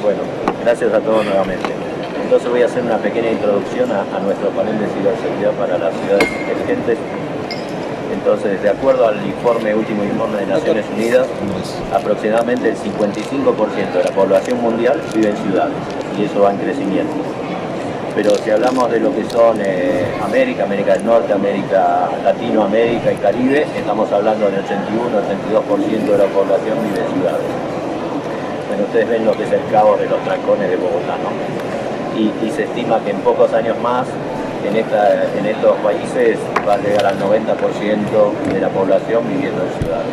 Bueno, gracias a todos nuevamente. Entonces voy a hacer una pequeña introducción a nuestro panel de ciberseguridad para las ciudades inteligentes. Entonces, de acuerdo al último informe de Naciones Unidas, aproximadamente el 55% de la población mundial vive en ciudades, y eso va en crecimiento. Pero si hablamos de lo que son América del Norte, Latinoamérica y Caribe, estamos hablando del 81-82% de la población vive en ciudades. Bueno, ustedes ven lo que es el cabo de los trancones de Bogotá, ¿no? Y se estima que en pocos años más en estos países va a llegar al 90% de la población viviendo en ciudades.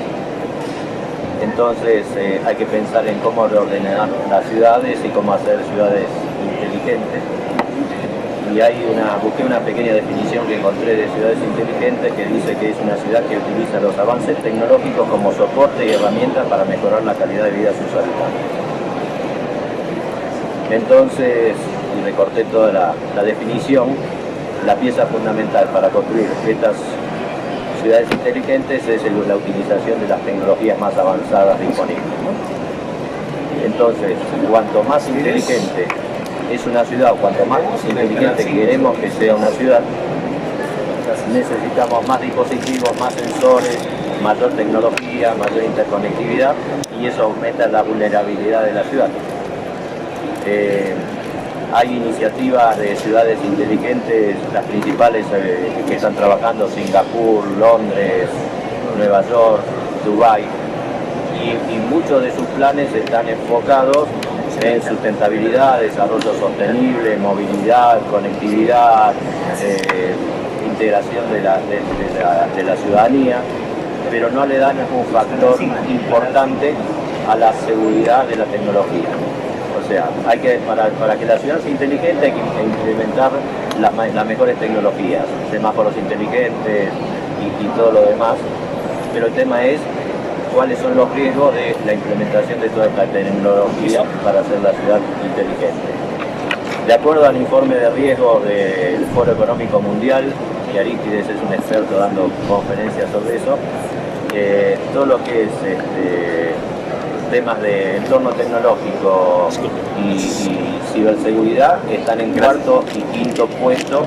Entonces hay que pensar en cómo reordenar las ciudades y cómo hacer ciudades inteligentes. Y busqué una pequeña definición que encontré de ciudades inteligentes que dice que es una ciudad que utiliza los avances tecnológicos como soporte y herramienta para mejorar la calidad de vida de sus habitantes. Entonces, y recorté toda la definición, la pieza fundamental para construir estas ciudades inteligentes es la utilización de las tecnologías más avanzadas disponibles, ¿no? Entonces, cuanto más inteligente es una ciudad, o cuanto más inteligente queremos que sea una ciudad, necesitamos más dispositivos, más sensores, mayor tecnología, mayor interconectividad, y eso aumenta la vulnerabilidad de la ciudad. Hay iniciativas de ciudades inteligentes, las principales que están trabajando: Singapur, Londres, Nueva York, Dubái, y muchos de sus planes están enfocados en sustentabilidad, desarrollo sostenible, movilidad, conectividad, integración de la ciudadanía, pero no le dan un factor importante a la seguridad de la tecnología. O sea, para que la ciudad sea inteligente hay que implementar las mejores tecnologías, semáforos inteligentes y todo lo demás, pero el tema es cuáles son los riesgos de la implementación de toda esta tecnología para hacer la ciudad inteligente. De acuerdo al informe de riesgos del Foro Económico Mundial, y Arístides es un experto dando conferencias sobre eso, todo lo que es temas de entorno tecnológico y ciberseguridad están en cuarto y quinto puesto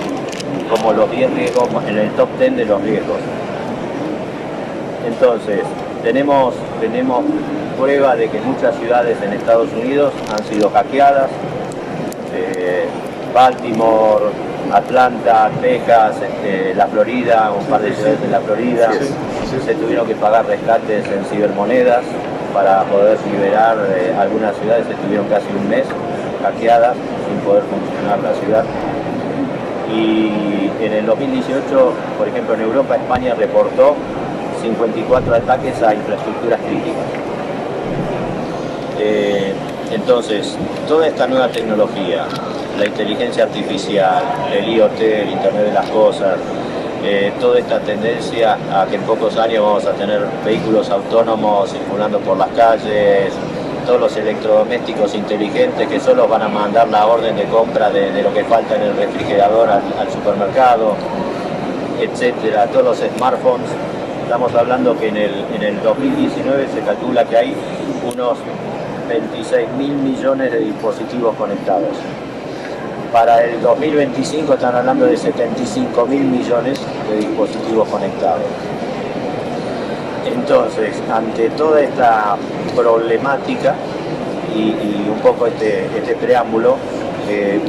como los 10 riesgos, en el top 10 de los riesgos. Entonces, tenemos prueba de que muchas ciudades en Estados Unidos han sido hackeadas. Baltimore, Atlanta, Texas, la Florida, un par de ciudades de la Florida, se tuvieron que pagar rescates en cibermonedas para poder liberar. Algunas ciudades estuvieron casi un mes hackeadas sin poder funcionar la ciudad. Y en el 2018, por ejemplo, en Europa, España reportó 54 ataques a infraestructuras críticas. Entonces, toda esta nueva tecnología, la inteligencia artificial, el IoT, el Internet de las Cosas, toda esta tendencia a que en pocos años vamos a tener vehículos autónomos circulando por las calles, todos los electrodomésticos inteligentes que solo van a mandar la orden de compra de lo que falta en el refrigerador al supermercado, etcétera, todos los smartphones. Estamos hablando que en el 2019 se calcula que hay unos 26.000 millones de dispositivos conectados. Para el 2025 están hablando de 75.000 millones de dispositivos conectados. Entonces, ante toda esta problemática y un poco este preámbulo,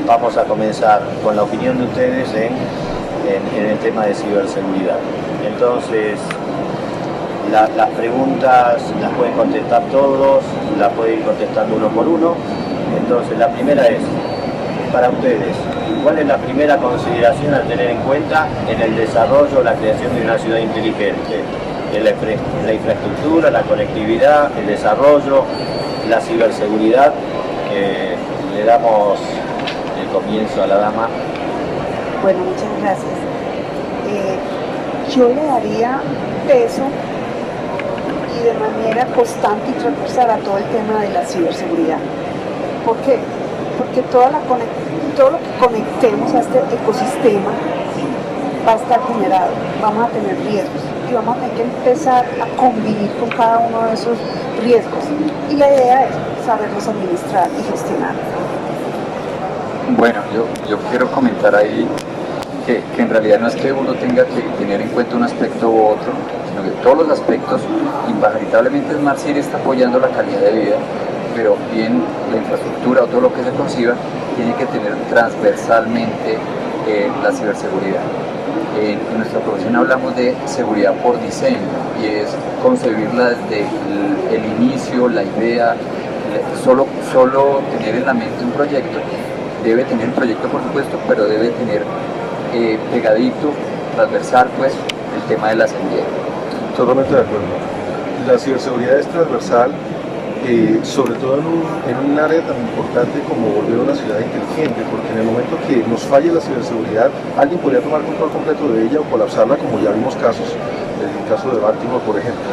vamos a comenzar con la opinión de ustedes en el tema de ciberseguridad. Entonces, las preguntas las pueden contestar todos, las pueden ir contestando uno por uno. Entonces, la primera es, para ustedes, ¿cuál es la primera consideración a tener en cuenta en el desarrollo o la creación de una ciudad inteligente? La infraestructura, la conectividad, el desarrollo, la ciberseguridad. Le damos el comienzo a la dama. Bueno, muchas gracias. Yo le daría peso y de manera constante y transversal a todo el tema de la ciberseguridad. ¿Por qué? Porque todo lo que conectemos a este ecosistema va a estar generado, vamos a tener riesgos y vamos a tener que empezar a convivir con cada uno de esos riesgos. Y la idea es saberlos administrar y gestionar. Bueno, yo quiero comentar ahí que en realidad no es que uno tenga que tener en cuenta un aspecto u otro, sino que todos los aspectos, invariablemente Smart City está apoyando la calidad de vida, pero bien la infraestructura o todo lo que se conciba tiene que tener transversalmente la ciberseguridad. En nuestra profesión hablamos de seguridad por diseño y es concebirla desde el inicio, la idea, solo tener en la mente un proyecto. Debe tener un proyecto, por supuesto, pero debe tener pegadito, transversal, pues, el tema de la seguridad. Totalmente de acuerdo. La ciberseguridad es transversal, sobre todo en un área tan importante como volver una ciudad inteligente, porque en el momento que nos falle la ciberseguridad, alguien podría tomar control completo de ella o colapsarla, como ya vimos casos, el caso de Baltimore, por ejemplo.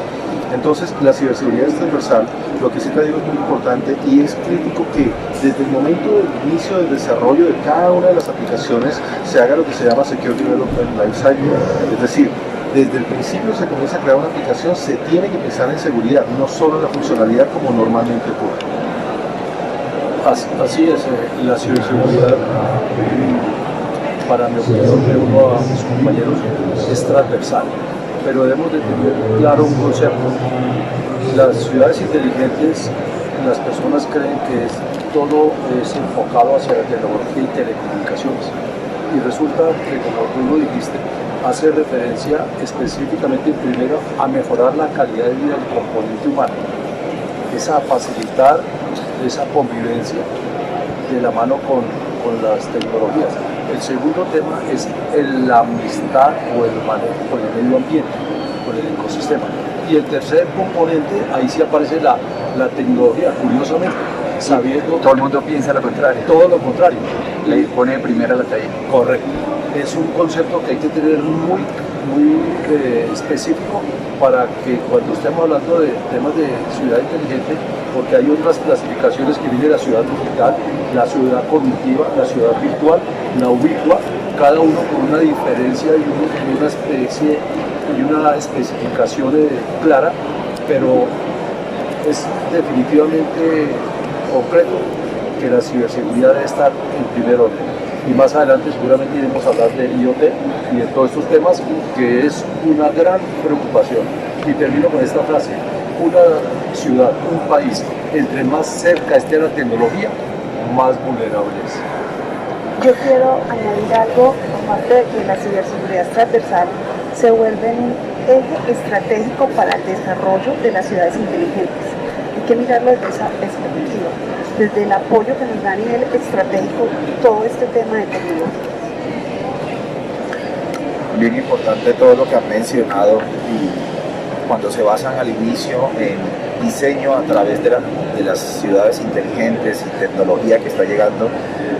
Entonces, la ciberseguridad es transversal, lo que sí te digo es muy importante y es crítico que desde el momento del inicio del desarrollo de cada una de las aplicaciones se haga lo que se llama Secure Development Lifecycle, es decir, desde el principio se comienza a crear una aplicación, se tiene que pensar en seguridad, no solo en la funcionalidad como normalmente ocurre. Así es, la ciberseguridad, para mi opinión, de uno a mis compañeros, es transversal, pero debemos de tener claro un concepto. Las ciudades inteligentes, las personas creen que todo es enfocado hacia la tecnología y telecomunicaciones, y resulta que, como tú lo dijiste, hace referencia específicamente primero a mejorar la calidad de vida del componente humano, es a facilitar esa convivencia de la mano con las tecnologías. El segundo tema es la amistad o el manejo con el medio ambiente, con el ecosistema. Y el tercer componente, ahí sí aparece la tecnología, curiosamente, sabiendo... Todo el mundo piensa lo contrario. Todo lo contrario. Le pone primera la talla. Correcto. Es un concepto que hay que tener muy específico para que cuando estemos hablando de temas de ciudad inteligente, porque hay otras clasificaciones que viene la ciudad digital, la ciudad cognitiva, la ciudad virtual, la ubicua, cada uno con una diferencia y una especie y una especificación clara, pero es definitivamente concreto que la ciberseguridad debe estar en primer orden. Y más adelante seguramente iremos a hablar de IoT y de todos estos temas, que es una gran preocupación. Y termino con esta frase: una ciudad, un país, entre más cerca esté a la tecnología, más vulnerable es. Yo quiero añadir algo, aparte de que la ciberseguridad transversal se vuelve un eje estratégico para el desarrollo de las ciudades inteligentes. Hay que mirarlo desde esa perspectiva, desde el apoyo que nos da a nivel estratégico todo este tema de tecnología. Bien importante todo lo que han mencionado, y cuando se basan al inicio en diseño a través de las ciudades inteligentes y tecnología que está llegando,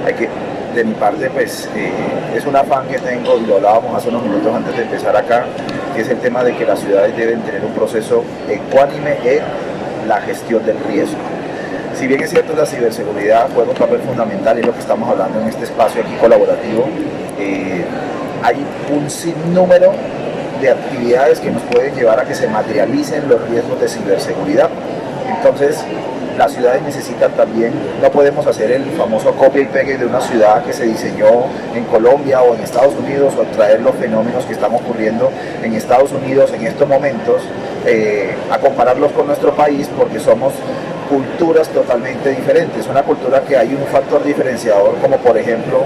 hay que, de mi parte, pues es un afán que tengo, y lo hablábamos hace unos minutos antes de empezar acá, que es el tema de que las ciudades deben tener un proceso ecuánime en la gestión del riesgo. Si bien es cierto, la ciberseguridad juega un papel fundamental, y es lo que estamos hablando en este espacio aquí colaborativo, hay un sinnúmero de actividades que nos pueden llevar a que se materialicen los riesgos de ciberseguridad. Entonces, las ciudades necesitan también, no podemos hacer el famoso copia y pegue de una ciudad que se diseñó en Colombia o en Estados Unidos, o traer los fenómenos que están ocurriendo en Estados Unidos en estos momentos, a compararlos con nuestro país, porque somos culturas totalmente diferentes. Una cultura que hay un factor diferenciador, como por ejemplo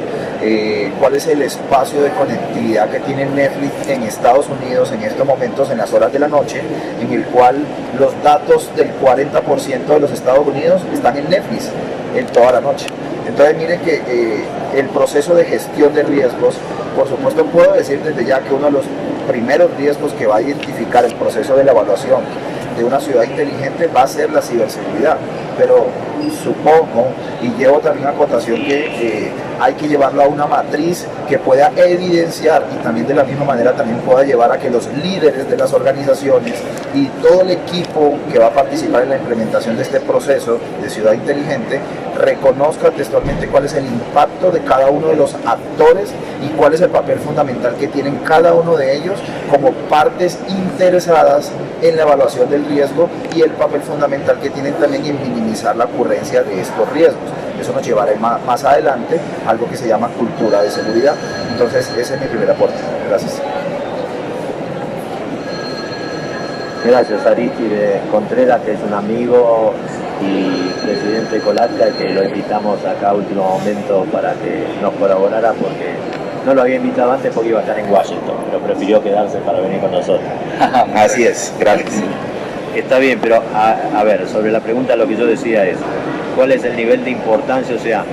cuál es el espacio de conectividad que tiene Netflix en Estados Unidos en estos momentos, en las horas de la noche, en el cual los datos del 40% de los Estados Unidos están en Netflix en toda la noche. Entonces miren que el proceso de gestión de riesgos, por supuesto puedo decir desde ya que uno de los primeros riesgos que va a identificar el proceso de la evaluación de una ciudad inteligente va a ser la ciberseguridad, pero supongo y llevo también a acotación que hay que llevarlo a una matriz que pueda evidenciar, y también de la misma manera también pueda llevar a que los líderes de las organizaciones y todo el equipo que va a participar en la implementación de este proceso de ciudad inteligente reconozca textualmente cuál es el impacto de cada uno de los actores y cuál es el papel fundamental que tienen cada uno de ellos como partes interesadas en la evaluación del riesgo, y el papel fundamental que tienen también en minimizar la ocurrencia ocurrencia de estos riesgos. Eso nos llevará más adelante a algo que se llama cultura de seguridad. Entonces, ese es mi primer aporte. Gracias. Gracias, Aristide Contreras, que es un amigo y presidente de Colatca, que lo invitamos acá a último momento para que nos colaborara, porque no lo había invitado antes porque iba a estar en Washington, pero prefirió quedarse para venir con nosotros. Así es, gracias. Está bien, pero a ver, sobre la pregunta lo que yo decía es, ¿cuál es el nivel de importancia, o sea,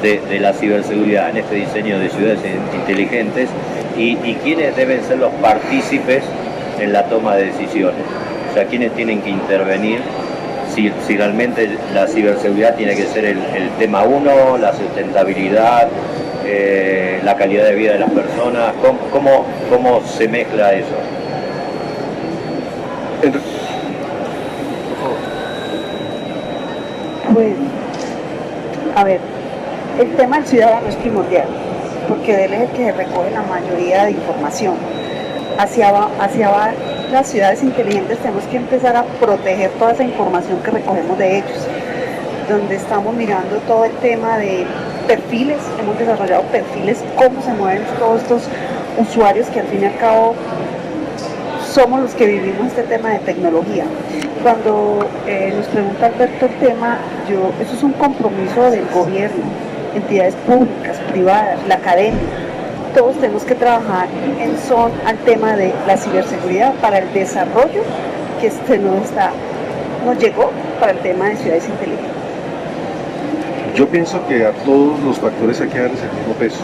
de la ciberseguridad en este diseño de ciudades inteligentes y quiénes deben ser los partícipes en la toma de decisiones? O sea, quiénes tienen que intervenir si realmente la ciberseguridad tiene que ser el tema uno, la sustentabilidad, la calidad de vida de las personas. ¿Cómo se mezcla eso? Pues, a ver, el tema del ciudadano es primordial, porque él es el que recoge la mayoría de información. Hacia las ciudades inteligentes tenemos que empezar a proteger toda esa información que recogemos de ellos, donde estamos mirando todo el tema de perfiles, hemos desarrollado perfiles, cómo se mueven todos estos usuarios que al fin y al cabo somos los que vivimos este tema de tecnología. Cuando nos pregunta Alberto el tema, eso es un compromiso del gobierno, entidades públicas, privadas, la academia. Todos tenemos que trabajar en son al tema de la ciberseguridad para el desarrollo que nos llegó para el tema de ciudades inteligentes. Yo pienso que a todos los factores hay que darles el mismo peso.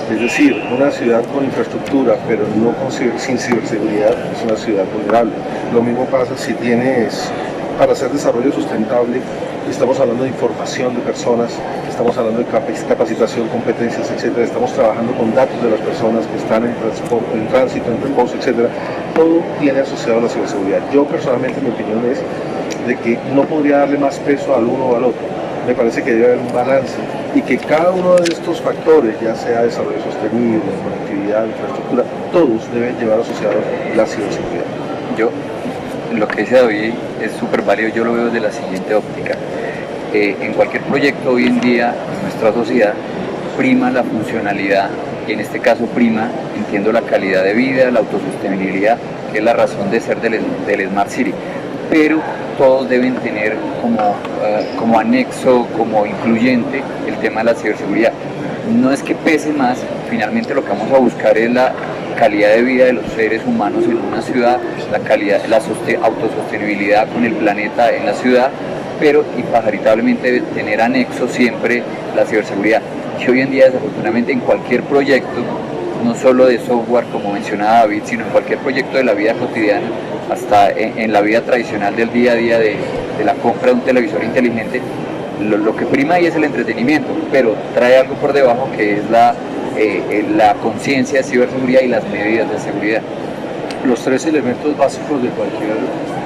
Es decir, una ciudad con infraestructura, pero no sin ciberseguridad, es una ciudad vulnerable. Lo mismo pasa si tienes, para hacer desarrollo sustentable, estamos hablando de información de personas, estamos hablando de capacitación, competencias, etcétera. Estamos trabajando con datos de las personas que están en tránsito, en reposo, etcétera. Todo tiene asociado a la ciberseguridad. Yo personalmente, mi opinión es de que no podría darle más peso al uno o al otro. Me parece que debe haber un balance y que cada uno de estos factores, ya sea desarrollo sostenible, conectividad, infraestructura, todos deben llevar asociados la ciberseguridad. Lo que dice David es súper válido, yo lo veo desde la siguiente óptica. En cualquier proyecto hoy en día, en nuestra sociedad, prima la funcionalidad, y en este caso prima, entiendo, la calidad de vida, la autosostenibilidad, que es la razón de ser del Smart City. Pero todos deben tener como anexo, como incluyente, el tema de la ciberseguridad. No es que pese más, finalmente lo que vamos a buscar es la calidad de vida de los seres humanos en una ciudad, la calidad, la autosostenibilidad con el planeta en la ciudad, pero impagaritablemente debe tener anexo siempre la ciberseguridad. Que hoy en día, desafortunadamente, en cualquier proyecto, no solo de software como mencionaba David, sino en cualquier proyecto de la vida cotidiana, hasta en la vida tradicional del día a día de la compra de un televisor inteligente, lo que prima ahí es el entretenimiento, pero trae algo por debajo que es la conciencia de ciberseguridad y las medidas de seguridad. Los tres elementos básicos de cualquier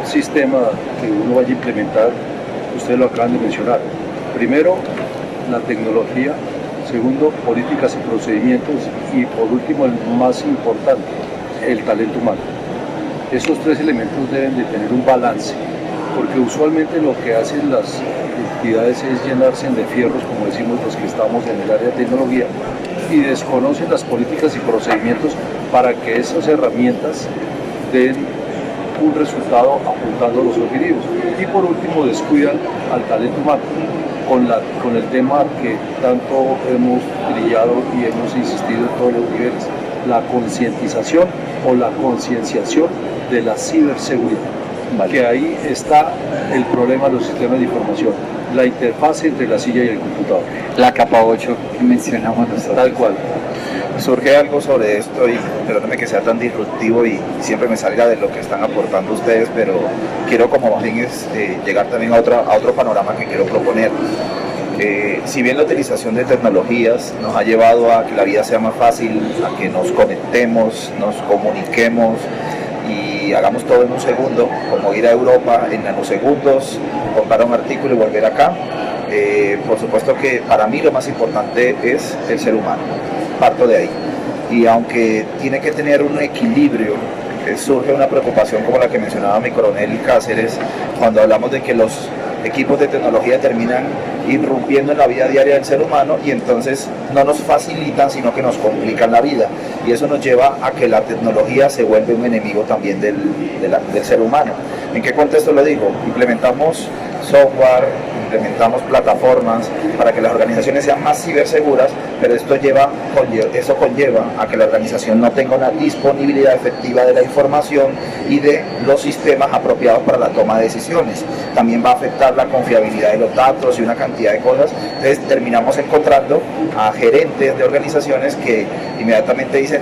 sistema que uno vaya a implementar, ustedes lo acaban de mencionar. Primero, la tecnología. Segundo, políticas y procedimientos. Y por último, el más importante, el talento humano. Esos tres elementos deben de tener un balance, porque usualmente lo que hacen las entidades es llenarse de fierros, como decimos los que estamos en el área de tecnología, y desconocen las políticas y procedimientos para que esas herramientas den un resultado apuntando a los objetivos. Y por último, descuidan al talento humano con el tema que tanto hemos brillado y hemos insistido en todos los niveles, la concientización o la concienciación de la ciberseguridad. Vale. Que ahí está el problema de los sistemas de información, la interfaz entre la silla y el computador. La capa 8 que mencionamos nosotros. Tal cual. Surge algo sobre esto y perdóneme que sea tan disruptivo y siempre me salga de lo que están aportando ustedes, pero quiero como más bien llegar también a otro panorama que quiero proponer. Si bien la utilización de tecnologías nos ha llevado a que la vida sea más fácil, a que nos conectemos, nos comuniquemos y hagamos todo en un segundo, como ir a Europa en nanosegundos, comprar un artículo y volver acá, por supuesto que para mí lo más importante es el ser humano. Parto de ahí. Y aunque tiene que tener un equilibrio, surge una preocupación como la que mencionaba mi coronel Cáceres, cuando hablamos de que los equipos de tecnología terminan irrumpiendo en la vida diaria del ser humano y entonces no nos facilitan, sino que nos complican la vida. Y eso nos lleva a que la tecnología se vuelve un enemigo también del ser humano. ¿En qué contexto lo digo? Implementamos software, implementamos plataformas para que las organizaciones sean más ciberseguras, pero eso conlleva a que la organización no tenga una disponibilidad efectiva de la información y de los sistemas apropiados para la toma de decisiones. También va a afectar la confiabilidad de los datos y una cantidad de cosas. Entonces terminamos encontrando a gerentes de organizaciones que inmediatamente dicen: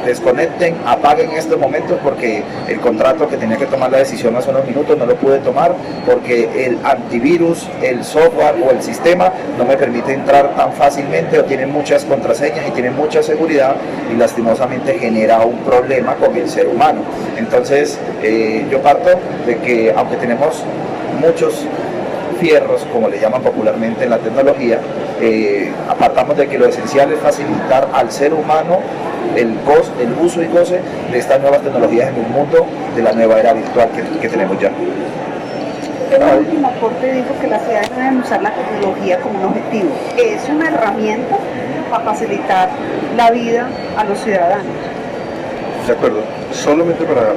desconecten, apaguen en estos momentos porque el contrato que tenía que tomar la decisión hace unos minutos no lo pude tomar porque el antivirus, el software o el sistema no me permite entrar tan fácilmente, o tiene muchas contraseñas y tiene mucha seguridad, y lastimosamente genera un problema con el ser humano. Entonces yo parto de que aunque tenemos muchos fierros, como le llaman popularmente en la tecnología, apartamos de que lo esencial es facilitar al ser humano el uso y goce de estas nuevas tecnologías en un mundo de la nueva era virtual que tenemos ya. El último aporte dijo que las ciudades deben usar la tecnología como un objetivo. Es una herramienta para facilitar la vida a los ciudadanos. De acuerdo. Solamente para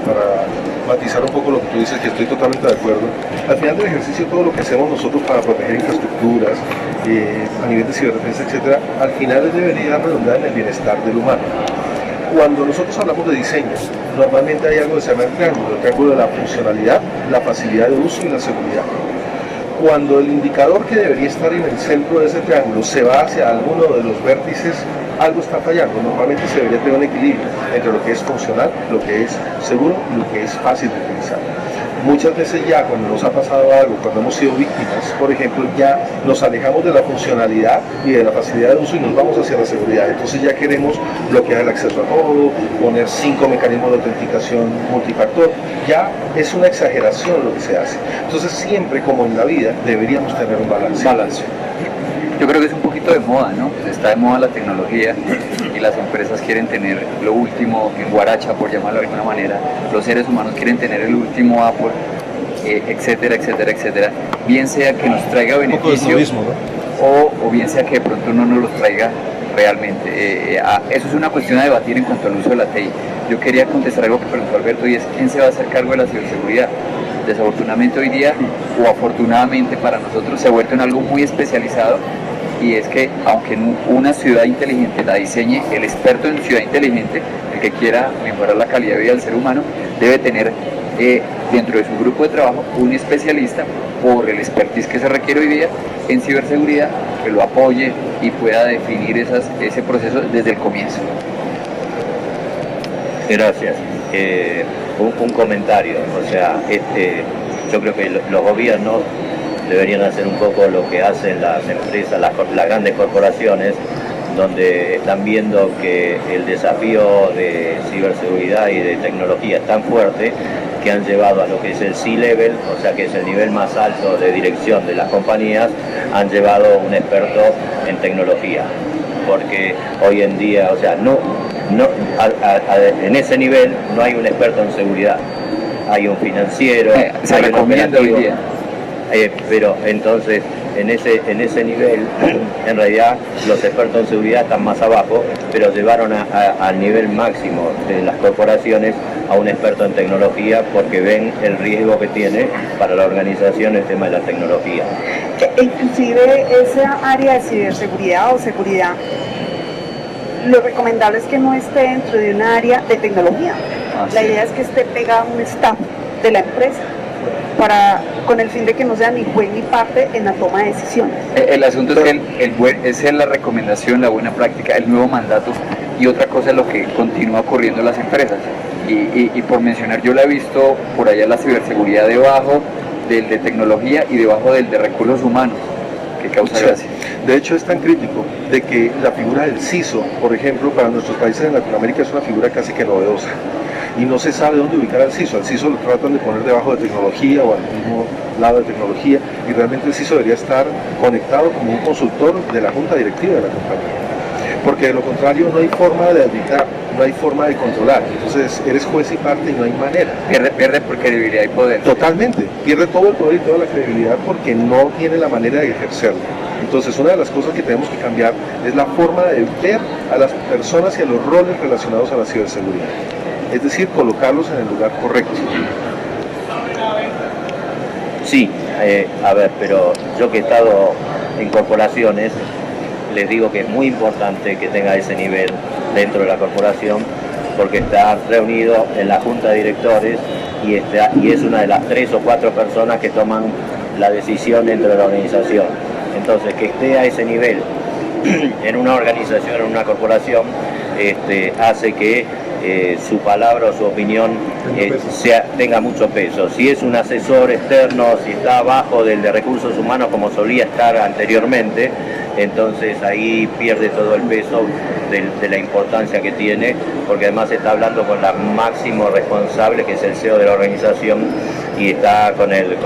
matizar un poco lo que tú dices, que estoy totalmente de acuerdo. Al final del ejercicio, todo lo que hacemos nosotros para proteger infraestructuras, a nivel de ciberdefensa, etcétera, al final debería redundar en el bienestar del humano. Cuando nosotros hablamos de diseño, normalmente hay algo que se llama el triángulo de la funcionalidad, la facilidad de uso y la seguridad. Cuando el indicador que debería estar en el centro de ese triángulo se va hacia alguno de los vértices, algo está fallando. Normalmente se debería tener un equilibrio entre lo que es funcional, lo que es seguro y lo que es fácil de utilizar. Muchas veces ya cuando nos ha pasado algo, cuando hemos sido víctimas, por ejemplo, ya nos alejamos de la funcionalidad y de la facilidad de uso y nos vamos hacia la seguridad. Entonces ya queremos bloquear el acceso a todo, poner 5 mecanismos de autenticación multifactor. Ya es una exageración lo que se hace. Entonces siempre, como en la vida, deberíamos tener un balance. Yo creo que es un poquito de moda, ¿no? Está de moda la tecnología y las empresas quieren tener lo último en guaracha, por llamarlo de alguna manera. Los seres humanos quieren tener el último Apple, etcétera, etcétera, etcétera. Bien sea que nos traiga beneficio, o bien sea que de pronto no nos los traiga realmente. Eso es una cuestión a debatir en cuanto al uso de la TI. Yo quería contestar algo que preguntó Alberto, y es: ¿quién se va a hacer cargo de la ciberseguridad? Desafortunadamente hoy día, o afortunadamente para nosotros, se ha vuelto en algo muy especializado, y es que aunque una ciudad inteligente la diseñe el experto en ciudad inteligente, el que quiera mejorar la calidad de vida del ser humano, debe tener dentro de su grupo de trabajo un especialista por el expertise que se requiere hoy día en ciberseguridad, que lo apoye y pueda definir ese proceso desde el comienzo. Gracias. Un comentario, o sea, yo creo que los gobiernos deberían hacer un poco lo que hacen las empresas, las grandes corporaciones, donde están viendo que el desafío de ciberseguridad y de tecnología es tan fuerte que han llevado a lo que es el C-Level, o sea que es el nivel más alto de dirección de las compañías, han llevado un experto en tecnología, porque hoy en día, o sea, en ese nivel no hay un experto en seguridad, hay un financiero, hay un operativo, pero entonces en ese nivel en realidad los expertos en seguridad están más abajo, pero llevaron al nivel máximo de las corporaciones a un experto en tecnología, porque ven el riesgo que tiene para la organización el tema de la tecnología. Inclusive esa área de ciberseguridad o seguridad, lo recomendable es que no esté dentro de un área de tecnología. La idea es que esté pegado a un staff de la empresa, con el fin de que no sea ni juez ni parte en la toma de decisiones. El asunto es que esa es la recomendación, la buena práctica, el nuevo mandato, y otra cosa es lo que continúa ocurriendo en las empresas. Y por mencionar, yo la he visto por allá, la ciberseguridad debajo del de tecnología y debajo del de recursos humanos, que causa gracia. De hecho, es tan crítico de que la figura del CISO, por ejemplo, para nuestros países en Latinoamérica es una figura casi que novedosa, y no se sabe dónde ubicar al CISO. Al CISO lo tratan de poner debajo de tecnología o al mismo lado de tecnología, y realmente el CISO debería estar conectado como un consultor de la junta directiva de la compañía. porque de lo contrario no hay forma de arbitrar, no hay forma de controlar. Entonces eres juez y parte y no hay manera. Pierde por credibilidad y poder. Totalmente, pierde todo el poder y toda la credibilidad porque no tiene la manera de ejercerlo. Entonces una de las cosas que tenemos que cambiar es la forma de ver a las personas y a los roles relacionados a la ciberseguridad. Es decir, colocarlos en el lugar correcto. Sí, a ver, pero yo que he estado en corporaciones, les digo que es muy importante que tenga ese nivel dentro de la corporación, porque está reunido en la junta de directores y es una de las 3 o 4 personas que toman la decisión dentro de la organización. Entonces, que esté a ese nivel en una organización, en una corporación, hace que su palabra o su opinión tenga mucho peso. Si es un asesor externo, si está abajo del de recursos humanos como solía estar anteriormente, entonces ahí pierde todo el peso de la importancia que tiene, porque además está hablando con el máximo responsable, que es el CEO de la organización, y está con el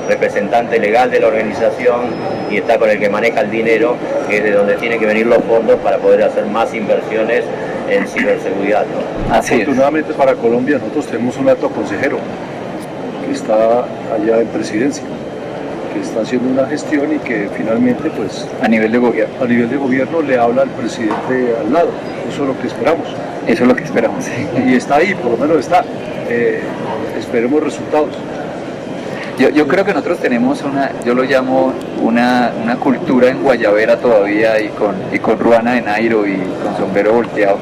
representante legal de la organización, y está con el que maneja el dinero, que es de donde tienen que venir los fondos para poder hacer más inversiones en ciberseguridad, ¿no? Afortunadamente para Colombia nosotros tenemos un alto consejero que está allá en presidencia, que está haciendo una gestión y que finalmente pues A nivel de gobierno le habla al presidente al lado. Eso es lo que esperamos. Eso es lo que esperamos. Sí. Y está ahí, por lo menos está. Esperemos resultados. Yo creo que nosotros tenemos yo lo llamo una cultura en guayabera todavía y con ruana de Nairo y con sombrero volteado.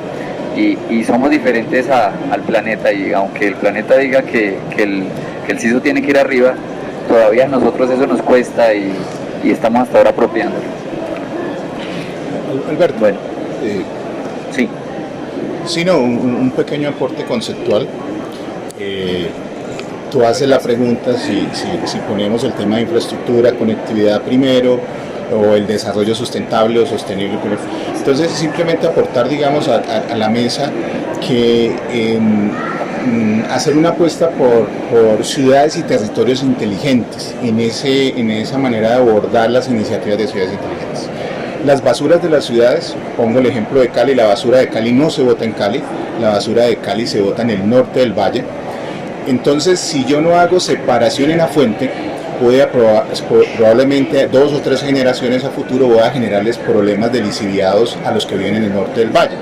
Y somos diferentes al planeta, y aunque el planeta diga que el CISO tiene que ir arriba, todavía a nosotros eso nos cuesta y estamos hasta ahora apropiándolo. Alberto, Bueno, sí. sí, no, un pequeño aporte conceptual. Tú haces la pregunta si ponemos el tema de infraestructura, conectividad primero, o el desarrollo sustentable o sostenible. Entonces, simplemente aportar, digamos, a la mesa que hacer una apuesta por ciudades y territorios inteligentes en esa manera de abordar las iniciativas de ciudades inteligentes. Las basuras de las ciudades, pongo el ejemplo de Cali, la basura de Cali no se bota en Cali, la basura de Cali se bota en el norte del valle. Entonces, si yo no hago separación en la fuente, probablemente 2 o 3 generaciones a futuro voy a generarles problemas de lisiviados a los que viven en el norte del valle.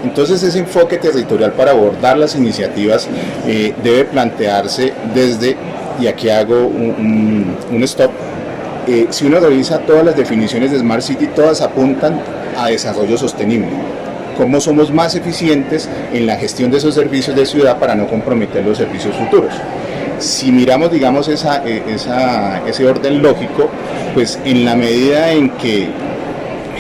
Entonces, ese enfoque territorial para abordar las iniciativas debe plantearse desde, y aquí hago un stop, si uno revisa todas las definiciones de Smart City, todas apuntan a desarrollo sostenible. Cómo somos más eficientes en la gestión de esos servicios de ciudad para no comprometer los servicios futuros. Si miramos, digamos, ese orden lógico, pues en la medida en que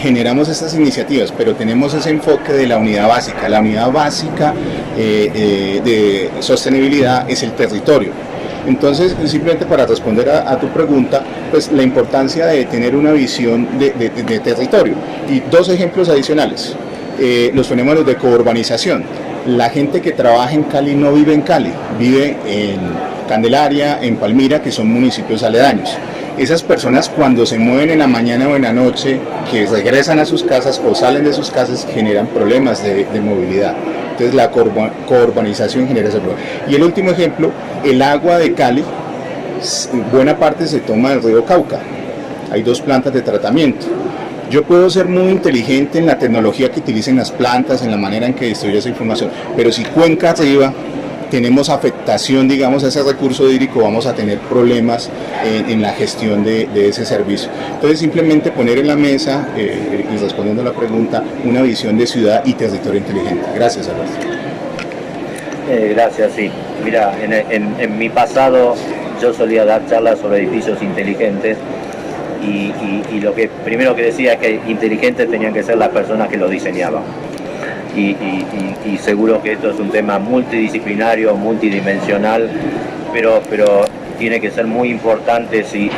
generamos estas iniciativas, pero tenemos ese enfoque de la unidad básica. La unidad básica de sostenibilidad es el territorio. Entonces, simplemente para responder a tu pregunta, pues la importancia de tener una visión de territorio. Y 2 ejemplos adicionales. Los fenómenos de courbanización. La gente que trabaja en Cali no vive en Cali, vive en Candelaria, en Palmira, que son municipios aledaños. Esas personas, cuando se mueven en la mañana o en la noche, que regresan a sus casas o salen de sus casas, generan problemas de movilidad. Entonces la courbanización genera ese problema. Y el último ejemplo, el agua de Cali, buena parte se toma del río Cauca. Hay 2 plantas de tratamiento. Yo puedo ser muy inteligente en la tecnología que utilicen las plantas, en la manera en que distribuyo esa información, pero si cuenca arriba tenemos afectación, digamos, a ese recurso hídrico, vamos a tener problemas en la gestión de ese servicio. Entonces, simplemente poner en la mesa, y respondiendo a la pregunta, una visión de ciudad y territorio inteligente. Gracias, Alberto. Gracias, sí. Mira, en mi pasado yo solía dar charlas sobre edificios inteligentes y lo que primero que decía es que inteligentes tenían que ser las personas que los diseñaban. Y seguro que esto es un tema multidisciplinario, multidimensional, pero tiene que ser muy importante si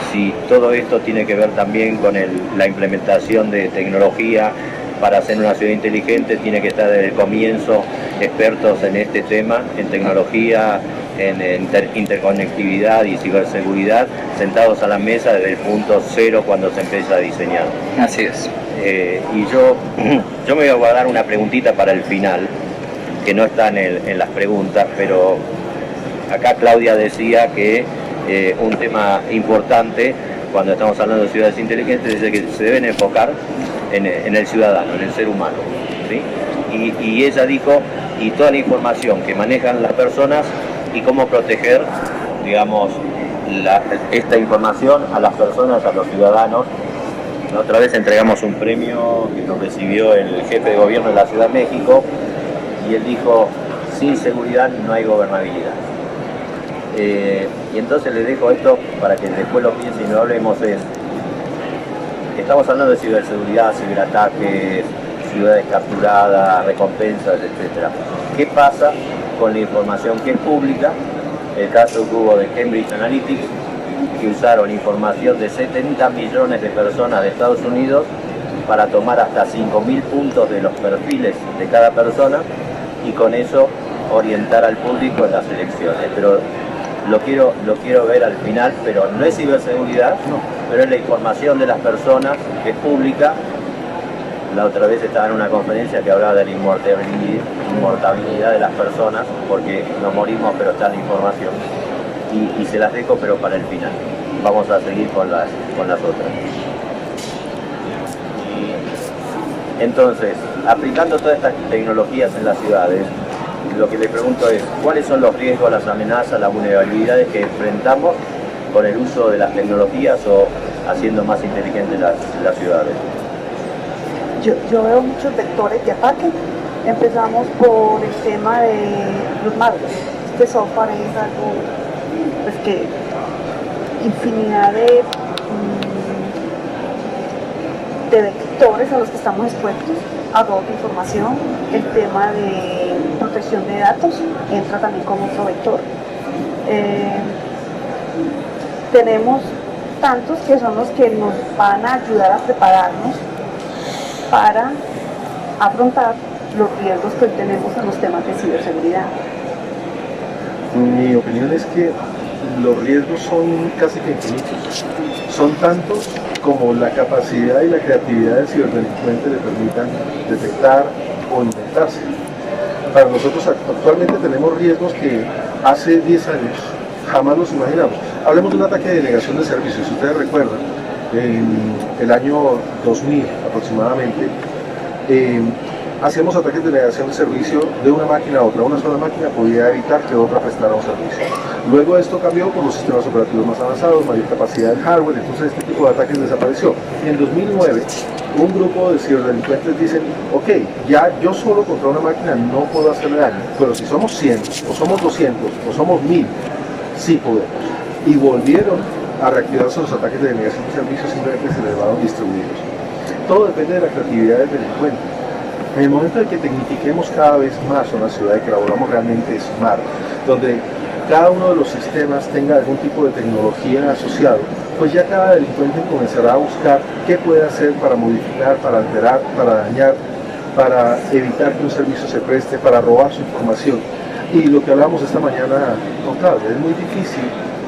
todo esto tiene que ver también con la implementación de tecnología. Para hacer una ciudad inteligente tiene que estar desde el comienzo expertos en este tema, en tecnología, en interconectividad y ciberseguridad sentados a la mesa desde el punto cero cuando se empieza a diseñar. Así es. Y yo me voy a guardar una preguntita para el final, que no está en las preguntas, pero acá Claudia decía que un tema importante cuando estamos hablando de ciudades inteligentes es que se deben enfocar en el ciudadano, en el ser humano, ¿sí? Y ella dijo, y toda la información que manejan las personas y cómo proteger, digamos, esta información a las personas, a los ciudadanos. La otra vez entregamos un premio que nos recibió el jefe de gobierno de la Ciudad de México y él dijo, sin seguridad no hay gobernabilidad. Y entonces les dejo esto para que después lo piensen y lo hablemos. Estamos hablando de ciberseguridad, ciberataques, ciudades capturadas, recompensas, etc. ¿Qué pasa con la información que es pública? El caso que hubo de Cambridge Analytica, que usaron información de 70 millones de personas de Estados Unidos para tomar hasta 5.000 puntos de los perfiles de cada persona y con eso orientar al público en las elecciones. Pero lo quiero ver al final, pero no es ciberseguridad, pero es la información de las personas que es pública. La otra vez estaba en una conferencia que hablaba de la inmortabilidad de las personas, porque nos morimos pero está la información. Y se las dejo pero para el final. Vamos a seguir con las otras. Entonces, aplicando todas estas tecnologías en las ciudades, lo que le pregunto es, ¿cuáles son los riesgos, las amenazas, las vulnerabilidades que enfrentamos con el uso de las tecnologías o haciendo más inteligentes las ciudades? Yo veo muchos vectores de ataque. Empezamos por el tema de los malwares. Este software es algo pues, que infinidad de vectores a los que estamos expuestos, a robo de información. El tema de protección de datos entra también como otro vector. Tenemos tantos que son los que nos van a ayudar a prepararnos para afrontar los riesgos que hoy tenemos en los temas de ciberseguridad. Mi opinión es que los riesgos son casi que infinitos. Son tantos como la capacidad y la creatividad del ciberdelincuente le permitan detectar o inventarse. Para nosotros actualmente tenemos riesgos que hace 10 años jamás nos imaginamos. Hablemos de un ataque de denegación de servicios. Si ustedes recuerdan, en el año 2000 aproximadamente, hacíamos ataques de denegación de servicio de una máquina a otra. Una sola máquina podía evitar que otra prestara un servicio. Luego esto cambió por los sistemas operativos más avanzados, mayor capacidad del hardware, entonces este tipo de ataques desapareció. Y en 2009, un grupo de ciberdelincuentes dicen, ok, ya yo solo contra una máquina no puedo hacerle daño, pero si somos 100, o somos 200, o somos 1000, sí podemos. Y volvieron a reactivarse los ataques de denegación de servicios, simplemente se elevaron distribuidos. Todo depende de la creatividad del delincuente. En el momento de que tecnifiquemos cada vez más una ciudad y que la volvamos realmente smart, donde cada uno de los sistemas tenga algún tipo de tecnología asociado, pues ya cada delincuente comenzará a buscar qué puede hacer para modificar, para alterar, para dañar, para evitar que un servicio se preste, para robar su información. Y lo que hablamos esta mañana con Claudia, es muy difícil.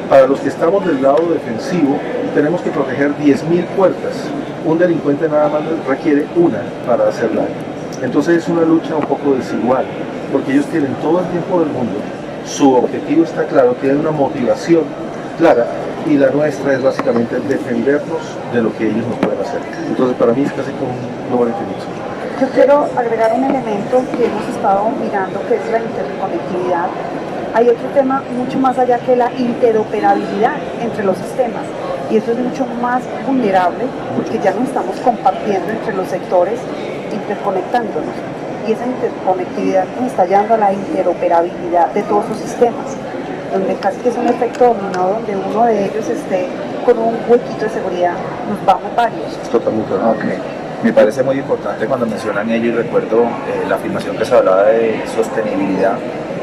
Para los que estamos del lado defensivo, tenemos que proteger 10.000 puertas. Un delincuente nada más requiere una para hacer daño. Entonces es una lucha un poco desigual, porque ellos tienen todo el tiempo del mundo, su objetivo está claro, tienen una motivación clara, y la nuestra es básicamente defendernos de lo que ellos no pueden hacer. Entonces para mí es casi como un número infinito. Yo quiero agregar un elemento que hemos estado mirando, que es la interconectividad. Hay otro tema mucho más allá que la interoperabilidad entre los sistemas, y eso es mucho más vulnerable porque ya no estamos compartiendo entre los sectores, interconectándonos, y esa interconectividad nos está llevando a la interoperabilidad de todos los sistemas, donde casi que es un efecto dominó, donde uno de ellos esté con un huequito de seguridad, nos vamos varios. Totalmente. Okay. Me parece muy importante cuando mencionan ello, y recuerdo la afirmación que se hablaba de sostenibilidad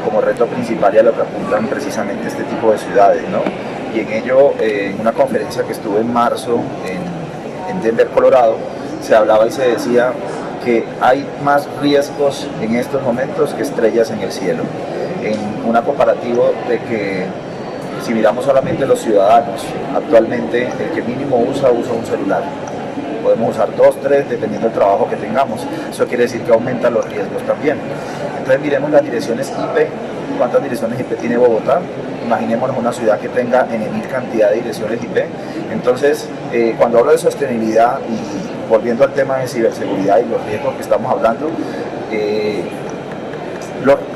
como reto principal y a lo que apuntan precisamente este tipo de ciudades, ¿no? Y en ello, en una conferencia que estuve en marzo en Denver, Colorado, se hablaba y se decía que hay más riesgos en estos momentos que estrellas en el cielo. en una comparativo de que si miramos solamente los ciudadanos, actualmente el que mínimo usa un celular. Podemos usar 2, 3, dependiendo del trabajo que tengamos. Eso quiere decir que aumenta los riesgos también. Entonces miremos las direcciones IP. ¿Cuántas direcciones IP tiene Bogotá? Imaginémonos una ciudad que tenga N.000 cantidad de direcciones IP. Entonces, cuando hablo de sostenibilidad y volviendo al tema de ciberseguridad y los riesgos que estamos hablando,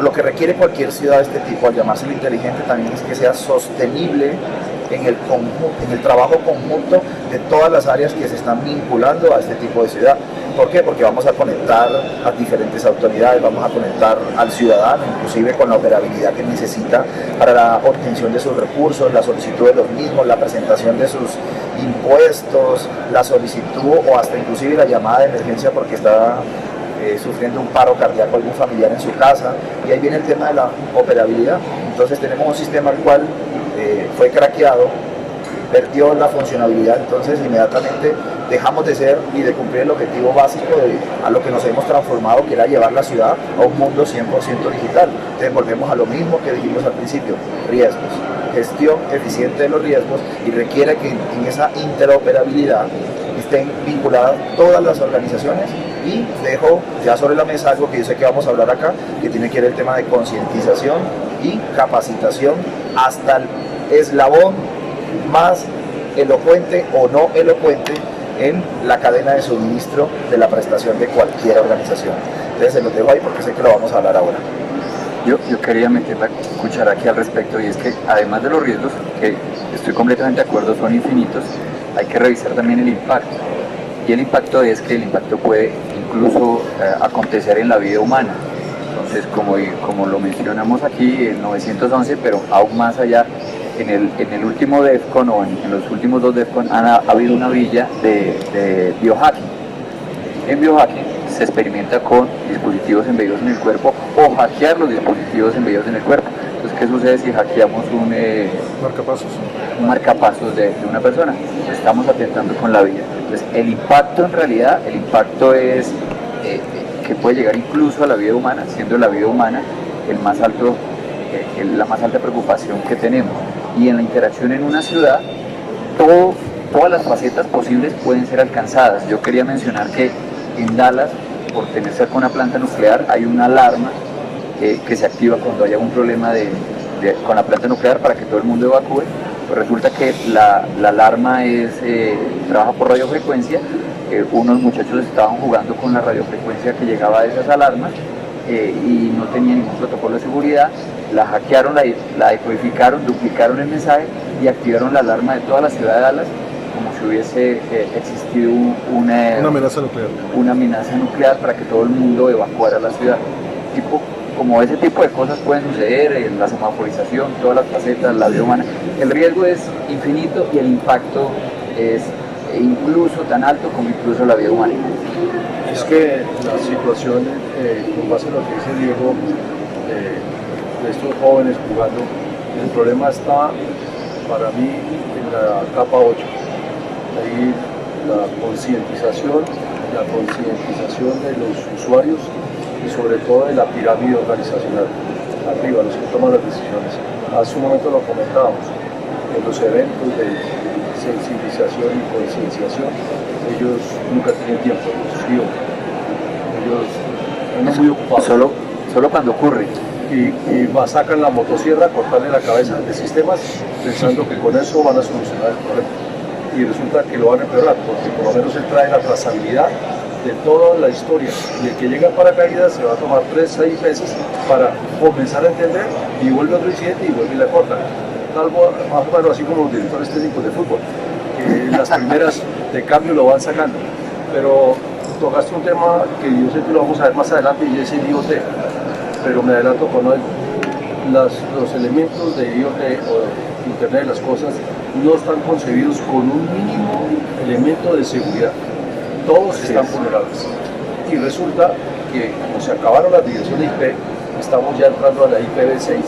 lo que requiere cualquier ciudad de este tipo, al llamárselo inteligente, también es que sea sostenible en el trabajo conjunto de todas las áreas que se están vinculando a este tipo de ciudad. ¿Por qué? Porque vamos a conectar a diferentes autoridades, vamos a conectar al ciudadano, inclusive con la operabilidad que necesita para la obtención de sus recursos, la solicitud de los mismos, la presentación de sus impuestos, la solicitud o hasta inclusive la llamada de emergencia porque está sufriendo un paro cardíaco algún familiar en su casa, y ahí viene el tema de la operabilidad. Entonces tenemos un sistema al cual fue craqueado, perdió la funcionabilidad, entonces inmediatamente dejamos de ser y de cumplir el objetivo básico a lo que nos hemos transformado, que era llevar la ciudad a un mundo 100% digital. Entonces volvemos a lo mismo que dijimos al principio: riesgos, gestión eficiente de los riesgos, y requiere que en esa interoperabilidad estén vinculadas todas las organizaciones. Y dejo ya sobre la mesa algo que yo sé que vamos a hablar acá, que tiene que ver el tema de concientización y capacitación hasta el eslabón más elocuente o no elocuente en la cadena de suministro de la prestación de cualquier organización. Entonces se los dejo ahí porque sé que lo vamos a hablar ahora. Yo quería meter la cuchara aquí al respecto, y es que además de los riesgos, que estoy completamente de acuerdo, son infinitos, hay que revisar también el impacto. Y el impacto es que el impacto puede incluso acontecer en la vida humana. Entonces, como lo mencionamos aquí, el 911, pero aún más allá, en el último DEFCON o en los últimos 2 DEFCON ha habido una villa de biohacking. En biohacking se experimenta con dispositivos embebidos en el cuerpo o hackear los dispositivos embebidos en el cuerpo. Entonces, ¿qué sucede si hackeamos un marcapasos de una persona? Estamos atentando con la vida. Entonces, el impacto en realidad, el impacto es que puede llegar incluso a la vida humana, siendo la vida humana la más alta preocupación que tenemos. Y en la interacción en una ciudad, todas las facetas posibles pueden ser alcanzadas. Yo quería mencionar que en Dallas, por tener cerca una planta nuclear, hay una alarma que se activa cuando haya un problema con la planta nuclear para que todo el mundo evacúe. Pues resulta que la alarma trabaja por radiofrecuencia. Unos muchachos estaban jugando con la radiofrecuencia que llegaba de esas alarmas y no tenían ningún protocolo de seguridad. La hackearon, la decodificaron, duplicaron el mensaje y activaron la alarma de toda la ciudad de Dallas, como si hubiese existido una amenaza nuclear para que todo el mundo evacuara la ciudad. Como ese tipo de cosas pueden suceder, la semaforización, todas las facetas, la vida humana. El riesgo es infinito y el impacto es incluso tan alto como incluso la vida humana. Es que la situación, con base en lo que dice Diego, de estos jóvenes jugando, el problema está para mí en la capa 8. Ahí la concientización de los usuarios y sobre todo de la pirámide organizacional, arriba, los que toman las decisiones. Hace un momento lo comentábamos, en los eventos de sensibilización y concienciación, ellos nunca tienen tiempo, ellos andan muy ocupados. Solo cuando ocurre. Y sacan la motosierra a cortarle la cabeza de sistemas pensando que con eso van a solucionar el problema. Y resulta que lo van a empeorar, porque por lo menos él trae la trazabilidad de toda la historia, y el que llega en paracaídas se va a tomar 3-6 veces para comenzar a entender, y vuelve otro incidente y vuelve y la corta. Algo más o menos así como los directores técnicos de fútbol, que las primeras de cambio lo van sacando. Pero tocaste un tema que yo sé que lo vamos a ver más adelante, y es el IoT, pero me adelanto con algo. Los elementos de IoT o de Internet de las Cosas no están concebidos con un mínimo elemento de seguridad. Todos están vulnerables. Y resulta que como se acabaron las direcciones IP, estamos ya entrando a la IPv6,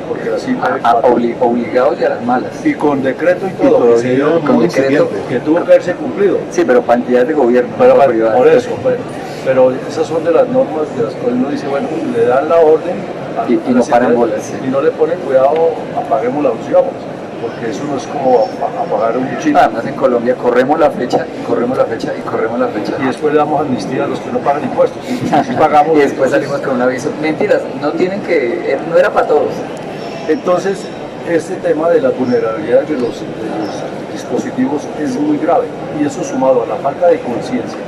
porque las IPv4 obligados y a las malas. y con decreto y todo, con decreto que tuvo que haberse cumplido. Sí, pero para entidades de gobierno, Por eso, pero esas son de las normas de las cuales uno dice, bueno, le dan la orden Y no las paran ideas, bolas. y no le ponen cuidado, apaguemos la luz, digamos, porque eso no es como apagar un chip. Además en Colombia corremos la fecha, y corremos la fecha, y corremos la fecha. Y después le damos amnistía a los que no pagan impuestos. Si pagamos, Y después entonces- salimos con un aviso. Mentiras, no tienen que, no era para todos. Entonces, este tema de la vulnerabilidad de los dispositivos es muy grave, y eso sumado a la falta de conciencia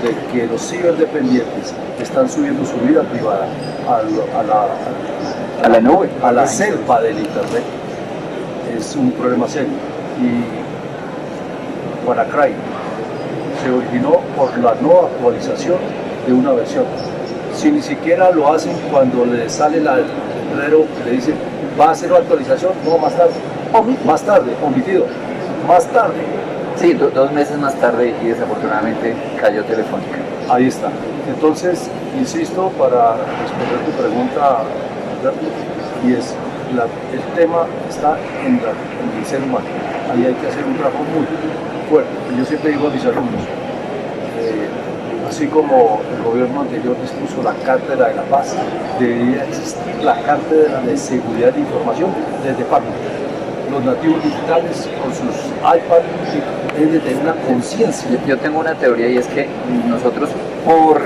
de que los ciberdependientes están subiendo su vida privada A la nube. a la selva del Internet, es un problema serio. Y WannaCry se originó por la no actualización de una versión. Si ni siquiera lo hacen cuando le sale el letrero que le dice va a hacer una actualización, no, más tarde, más tarde, omitido, más tarde. Sí, 2 meses más tarde y desafortunadamente cayó Telefónica. Ahí está. Entonces, insisto, para responder tu pregunta, Alberto, y es, el tema está en el ser humano. Ahí hay que hacer un trabajo muy fuerte. Y yo siempre digo a mis alumnos, así como el gobierno anterior dispuso la Cátedra de la Paz, debería existir la Cátedra de Seguridad de Información desde fábrica. Los nativos digitales con sus iPads deben de tener una conciencia. Yo tengo una teoría y es que nosotros por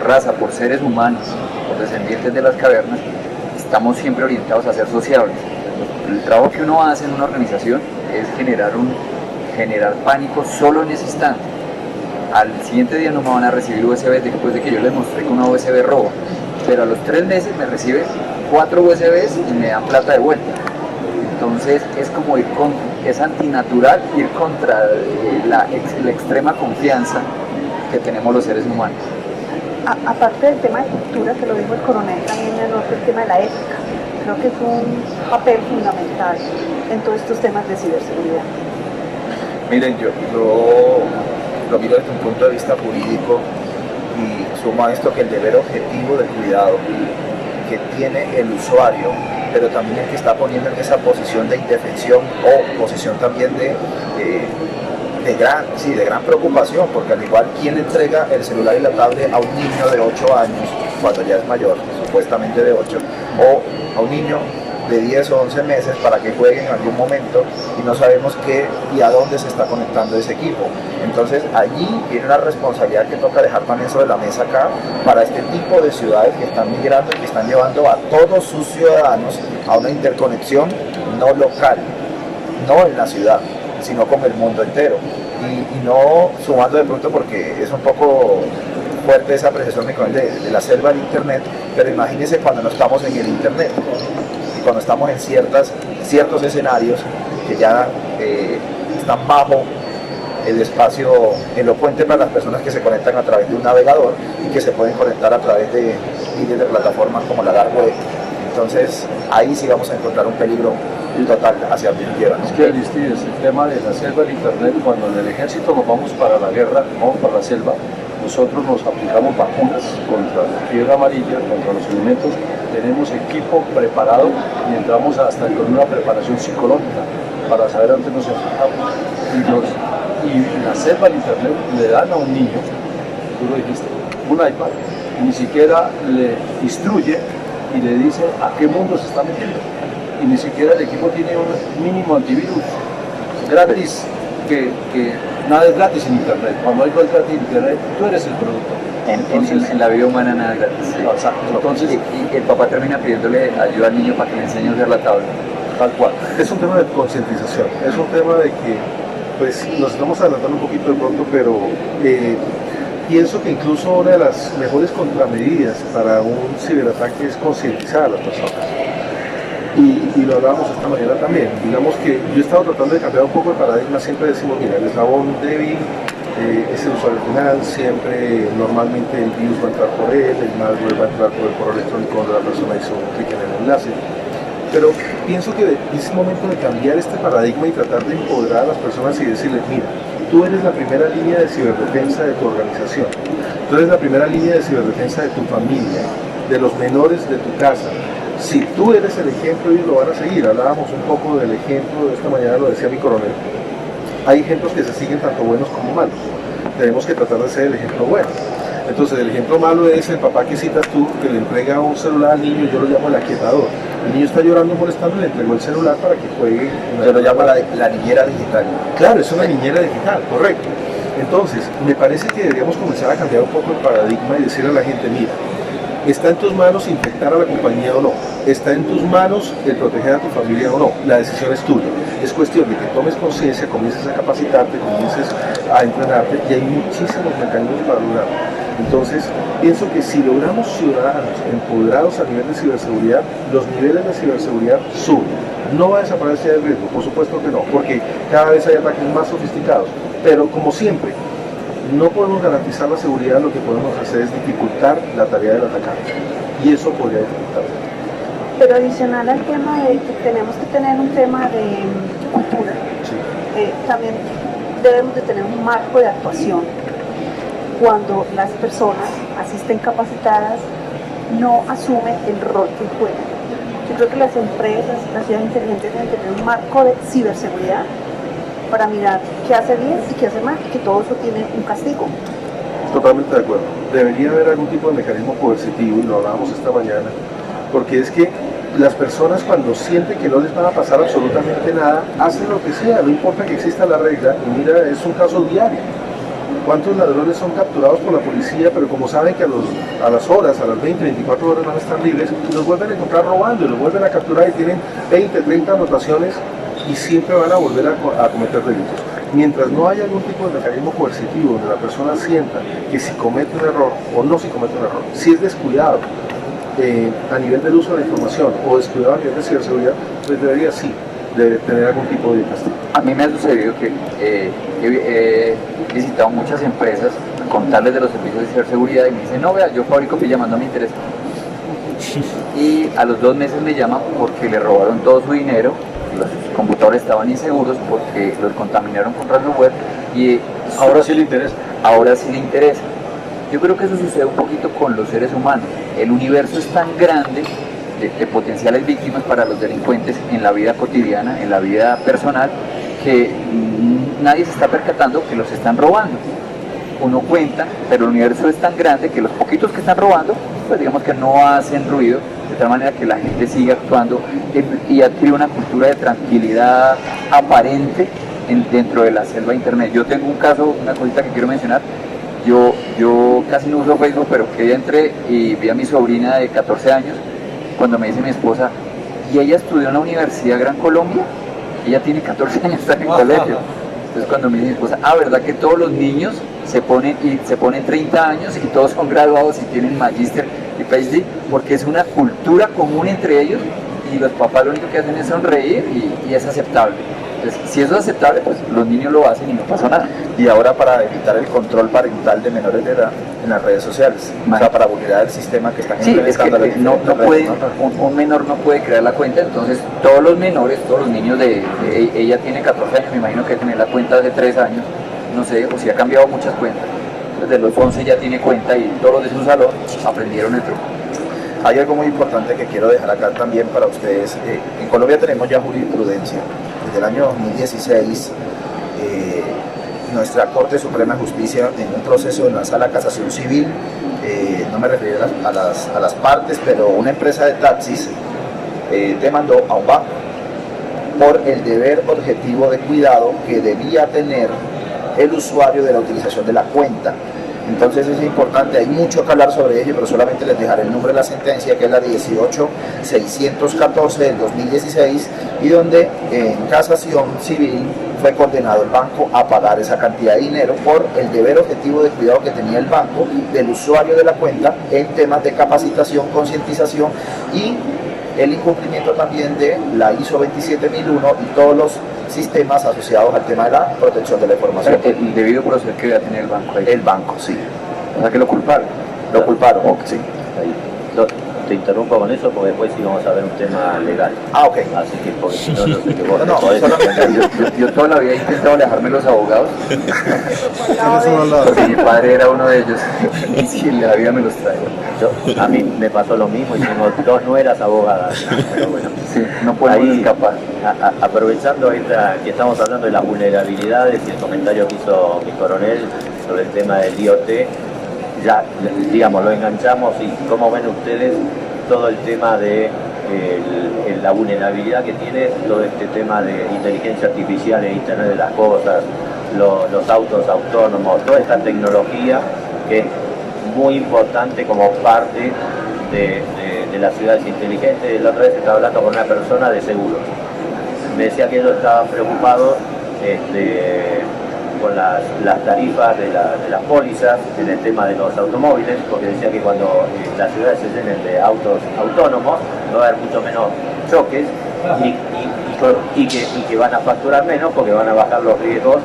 raza, por seres humanos, por descendientes de las cavernas, estamos siempre orientados a ser sociables. El trabajo que uno hace en una organización es generar pánico solo en ese instante. Al siguiente día no me van a recibir USB después de que yo les mostré que una USB roba, pero a los 3 meses me reciben 4 USBs y me dan plata de vuelta. Entonces es antinatural ir contra la extrema confianza que tenemos los seres humanos. Aparte del tema de cultura, que lo dijo el coronel, también el tema de la ética. Creo que es un papel fundamental en todos estos temas de ciberseguridad. Miren, yo lo miro desde un punto de vista jurídico y sumo a esto que el deber objetivo de cuidado que tiene el usuario, pero también el que está poniendo en esa posición de indefensión o posición también de gran preocupación, porque al igual quien entrega el celular y la tablet a un niño de 8 años, cuando ya es mayor, supuestamente de 8, o a un niño de 10 o 11 meses para que juegue en algún momento y no sabemos qué y a dónde se está conectando ese equipo. Entonces allí viene una responsabilidad que toca dejar también sobre la mesa acá para este tipo de ciudades que están migrando y que están llevando a todos sus ciudadanos a una interconexión no local, no en la ciudad, sino con el mundo entero. Y no sumando de pronto, porque es un poco fuerte esa apreciación de la selva del Internet, pero imagínense cuando no estamos en el Internet y cuando estamos en ciertos escenarios que ya están bajo el espacio elocuente para las personas que se conectan a través de un navegador y que se pueden conectar a través de miles de plataformas como la Dark Web. Entonces ahí sí vamos a encontrar un peligro total hacia donde quieran. Es que Aristides, el tema de la selva del Internet, cuando en el ejército nos vamos para la guerra, vamos para la selva, nosotros nos aplicamos vacunas contra la fiebre amarilla, contra los elementos, tenemos equipo preparado y entramos hasta con una preparación psicológica para saber dónde nos enfrentamos. Y la selva del Internet le dan a un niño, tú lo dijiste, un iPad, y ni siquiera le instruye y le dice a qué mundo se está metiendo. Y ni siquiera el equipo tiene un mínimo antivirus gratis, que nada es gratis en Internet. Cuando algo es gratis en Internet, tú eres el producto. Entonces, en la vida humana nada es gratis. Sí. Exacto. Entonces, y el papá termina pidiéndole ayuda al niño para que le enseñe a usar la tabla. tal cual. Es un tema de concientización, es un tema de que pues nos estamos adelantando un poquito de pronto, pero pienso que incluso una de las mejores contramedidas para un ciberataque es concientizar a las personas. Y lo hablábamos esta mañana también. Digamos que yo he estado tratando de cambiar un poco el paradigma. Siempre decimos, mira, el eslabón débil es el usuario final, siempre normalmente el virus va a entrar por él, el malware va a entrar por el correo electrónico donde la persona hizo un clic en el enlace. Pero pienso que es momento de cambiar este paradigma y tratar de empoderar a las personas y decirles, mira, tú eres la primera línea de ciberdefensa de tu organización, tú eres la primera línea de ciberdefensa de tu familia, de los menores de tu casa. Si tú eres el ejemplo, ellos lo van a seguir. Hablábamos un poco del ejemplo, esta mañana lo decía mi coronel. Hay ejemplos que se siguen tanto buenos como malos. Tenemos que tratar de ser el ejemplo bueno. Entonces el ejemplo malo es el papá que citas tú, que le entrega un celular al niño, yo lo llamo el aquietador. El niño está llorando, molestando, y le entregó el celular para que juegue. Yo lo llamo la niñera digital. Claro, es una niñera digital, correcto. Entonces, me parece que deberíamos comenzar a cambiar un poco el paradigma y decirle a la gente, mira, está en tus manos infectar a la compañía o no, está en tus manos el proteger a tu familia o no, la decisión es tuya. Es cuestión de que tomes conciencia, comiences a capacitarte, comiences a entrenarte, y hay muchísimos mecanismos para lograrlo. Entonces, pienso que si logramos ciudadanos empoderados a nivel de ciberseguridad, los niveles de ciberseguridad suben. No va a desaparecer el riesgo, por supuesto que no, porque cada vez hay ataques más sofisticados. Pero como siempre, no podemos garantizar la seguridad, lo que podemos hacer es dificultar la tarea del atacante. Y eso podría dificultarlo. Pero adicional al tema de que tenemos que tener un tema de cultura, Sí. también debemos de tener un marco de actuación cuando las personas, así estén capacitadas, no asumen el rol que juegan. Yo creo que las empresas, las ciudades inteligentes deben tener un marco de ciberseguridad para mirar qué hace bien y qué hace mal, y que todo eso tiene un castigo. Totalmente de acuerdo. Debería haber algún tipo de mecanismo coercitivo, y lo hablábamos esta mañana, porque es que las personas, cuando sienten que no les van a pasar absolutamente nada, hacen lo que sea, no importa que exista la regla. Y mira, es un caso diario. ¿Cuántos ladrones son capturados por la policía, pero como saben que a las horas, a las 20, 24 horas van a estar libres, los vuelven a encontrar robando y los vuelven a capturar y tienen 20, 30 anotaciones y siempre van a volver a cometer delitos? Mientras no haya algún tipo de mecanismo coercitivo donde la persona sienta que si comete un error o no si comete un error, si es descuidado a nivel del uso de la información o descuidado a nivel de ciberseguridad, pues debería sí de tener algún tipo de castigo. A mí me ha sucedido que he visitado muchas empresas a contarles de los servicios de ciberseguridad y me dicen, no, vea, yo fabrico pijamas, no me interesa. Y a los 2 meses me llaman porque le robaron todo su dinero, los computadores estaban inseguros porque los contaminaron con ransomware y Ahora sí le interesa. ahora sí le interesa. Yo creo que eso sucede un poquito con los seres humanos. El universo es tan grande de potenciales víctimas para los delincuentes en la vida cotidiana, en la vida personal, que nadie se está percatando que los están robando. Uno cuenta, pero el universo es tan grande que los poquitos que están robando, pues digamos que no hacen ruido, de tal manera que la gente sigue actuando y adquiere una cultura de tranquilidad aparente dentro de la selva de internet. Yo tengo un caso, una cosita que quiero mencionar. Yo casi no uso Facebook, pero que día entré y vi a mi sobrina de 14 años, cuando me dice mi esposa, y ella estudió en la Universidad Gran Colombia, ella tiene 14 años, está en el colegio. Entonces cuando me dice mi esposa, ¿verdad que todos los niños se ponen 30 años y todos son graduados y tienen magíster y PhD? Porque es una cultura común entre ellos y los papás lo único que hacen es sonreír y es aceptable. Entonces, si eso es aceptable, pues los niños lo hacen y no pasa nada. Y ahora para evitar el control parental de menores de edad en las redes sociales, o sea, para vulnerar el sistema que están Sí, es que implementando no puede, ¿no? un menor no puede crear la cuenta, entonces todos los menores, todos los niños ella tiene 14 años, me imagino que tiene la cuenta hace 3 años, no sé, o si ha cambiado muchas cuentas. Desde los 11 ya tiene cuenta y todos los de su salón aprendieron el truco. Hay algo muy importante que quiero dejar acá también para ustedes. En Colombia tenemos ya jurisprudencia. Desde el año 2016, nuestra Corte Suprema de Justicia, en un proceso en la Sala de Casación Civil, no me refiero a las partes, pero una empresa de taxis demandó a un banco por el deber objetivo de cuidado que debía tener el usuario de la utilización de la cuenta. Entonces es importante, hay mucho que hablar sobre ello, pero solamente les dejaré el nombre de la sentencia, que es la 18614 del 2016, y donde en casación civil fue condenado el banco a pagar esa cantidad de dinero por el deber objetivo de cuidado que tenía el banco del usuario de la cuenta en temas de capacitación, concientización y el incumplimiento también de la ISO 27001 y todos los sistemas asociados al tema de la protección de la información. El debido proceder que debe tener el banco ahí. El banco, sí. O sea que lo culparon. Lo culparon, sí. Ahí. Te interrumpo con eso porque después sí vamos a ver un tema legal. Ah, ok. Así que porque si no, no sé qué vos No, podés solamente Yo toda la vida he intentado alejarme de los abogados, No, porque mi padre era uno de ellos y si la vida me los trae. A mí me pasó lo mismo y tengo 2 nueras abogadas. Pero bueno, Sí, no podemos ahí, escapar. aprovechando que estamos hablando de las vulnerabilidades y el comentario que hizo mi coronel sobre el tema del IoT, ya, digamos, lo enganchamos y cómo ven ustedes todo el tema de la vulnerabilidad que tiene todo este tema de inteligencia artificial e Internet de las cosas, los autos autónomos, toda esta tecnología que es muy importante como parte de las ciudades inteligentes. La otra vez estaba hablando con una persona de seguros. Me decía que ellos estaban preocupados con las tarifas de las pólizas en el tema de los automóviles, porque decía que cuando las ciudades se llenen de autos autónomos va a haber mucho menos choques y que van a facturar menos porque van a bajar los riesgos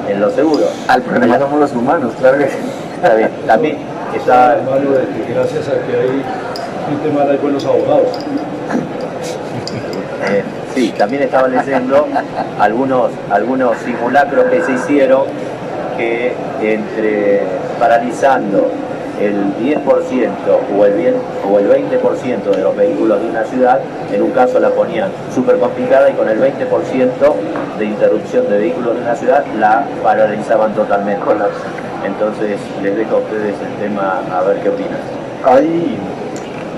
en los seguros. Al problema somos los humanos, claro que sí. Está bien. También está... Hermano, de que gracias a que hay gente mala hay buenos abogados. Sí, también estaba leyendo algunos simulacros que se hicieron que paralizando el 10% o el 20% de los vehículos de una ciudad, en un caso la ponían súper complicada y con el 20% de interrupción de vehículos de una ciudad la paralizaban totalmente. Entonces les dejo a ustedes el tema a ver qué opinan.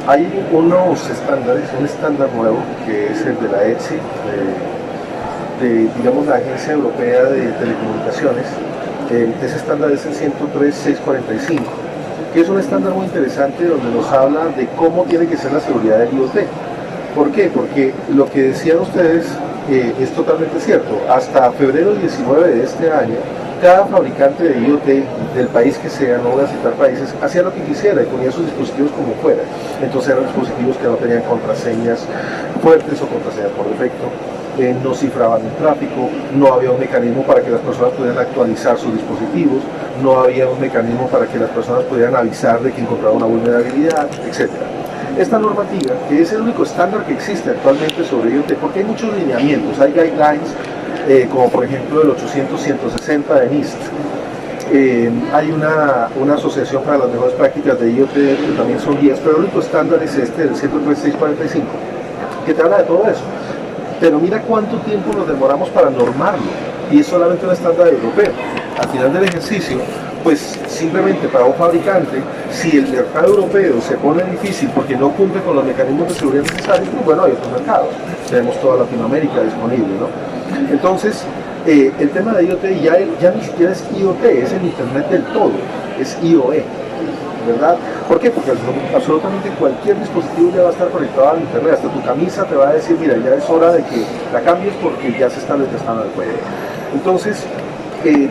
Hay unos estándares, un estándar nuevo que es el de la ETSI, digamos la Agencia Europea de Telecomunicaciones. Ese estándar es el 103.645, que es un estándar muy interesante donde nos habla de cómo tiene que ser la seguridad del IoT. ¿Por qué? Porque lo que decían ustedes es totalmente cierto. Hasta febrero 19 de este año, cada fabricante de IoT del país que sea, no voy a citar países, hacía lo que quisiera y ponía sus dispositivos como fuera. Entonces eran dispositivos que no tenían contraseñas fuertes o contraseñas por defecto, no cifraban el tráfico, no había un mecanismo para que las personas pudieran actualizar sus dispositivos, no había un mecanismo para que las personas pudieran avisar de que encontraban una vulnerabilidad, etc. Esta normativa, que es el único estándar que existe actualmente sobre IoT, porque hay muchos lineamientos, hay guidelines, como por ejemplo el 800-160 de NIST. Hay una asociación para las mejores prácticas de IoT, que también son 10, pero el único estándar es este, el 103.645, que te habla de todo eso. Pero mira cuánto tiempo nos demoramos para normarlo, y es solamente un estándar europeo. Al final del ejercicio, pues simplemente para un fabricante, si el mercado europeo se pone difícil porque no cumple con los mecanismos de seguridad necesarios, pues bueno, hay otros mercados. Tenemos toda Latinoamérica disponible, ¿no? Entonces, el tema de IoT ya ni siquiera es IoT, es el Internet del todo, es IoE, ¿verdad? ¿Por qué? Porque absolutamente cualquier dispositivo ya va a estar conectado al Internet, hasta tu camisa te va a decir, mira, ya es hora de que la cambies porque ya se está detectando el juego. Entonces,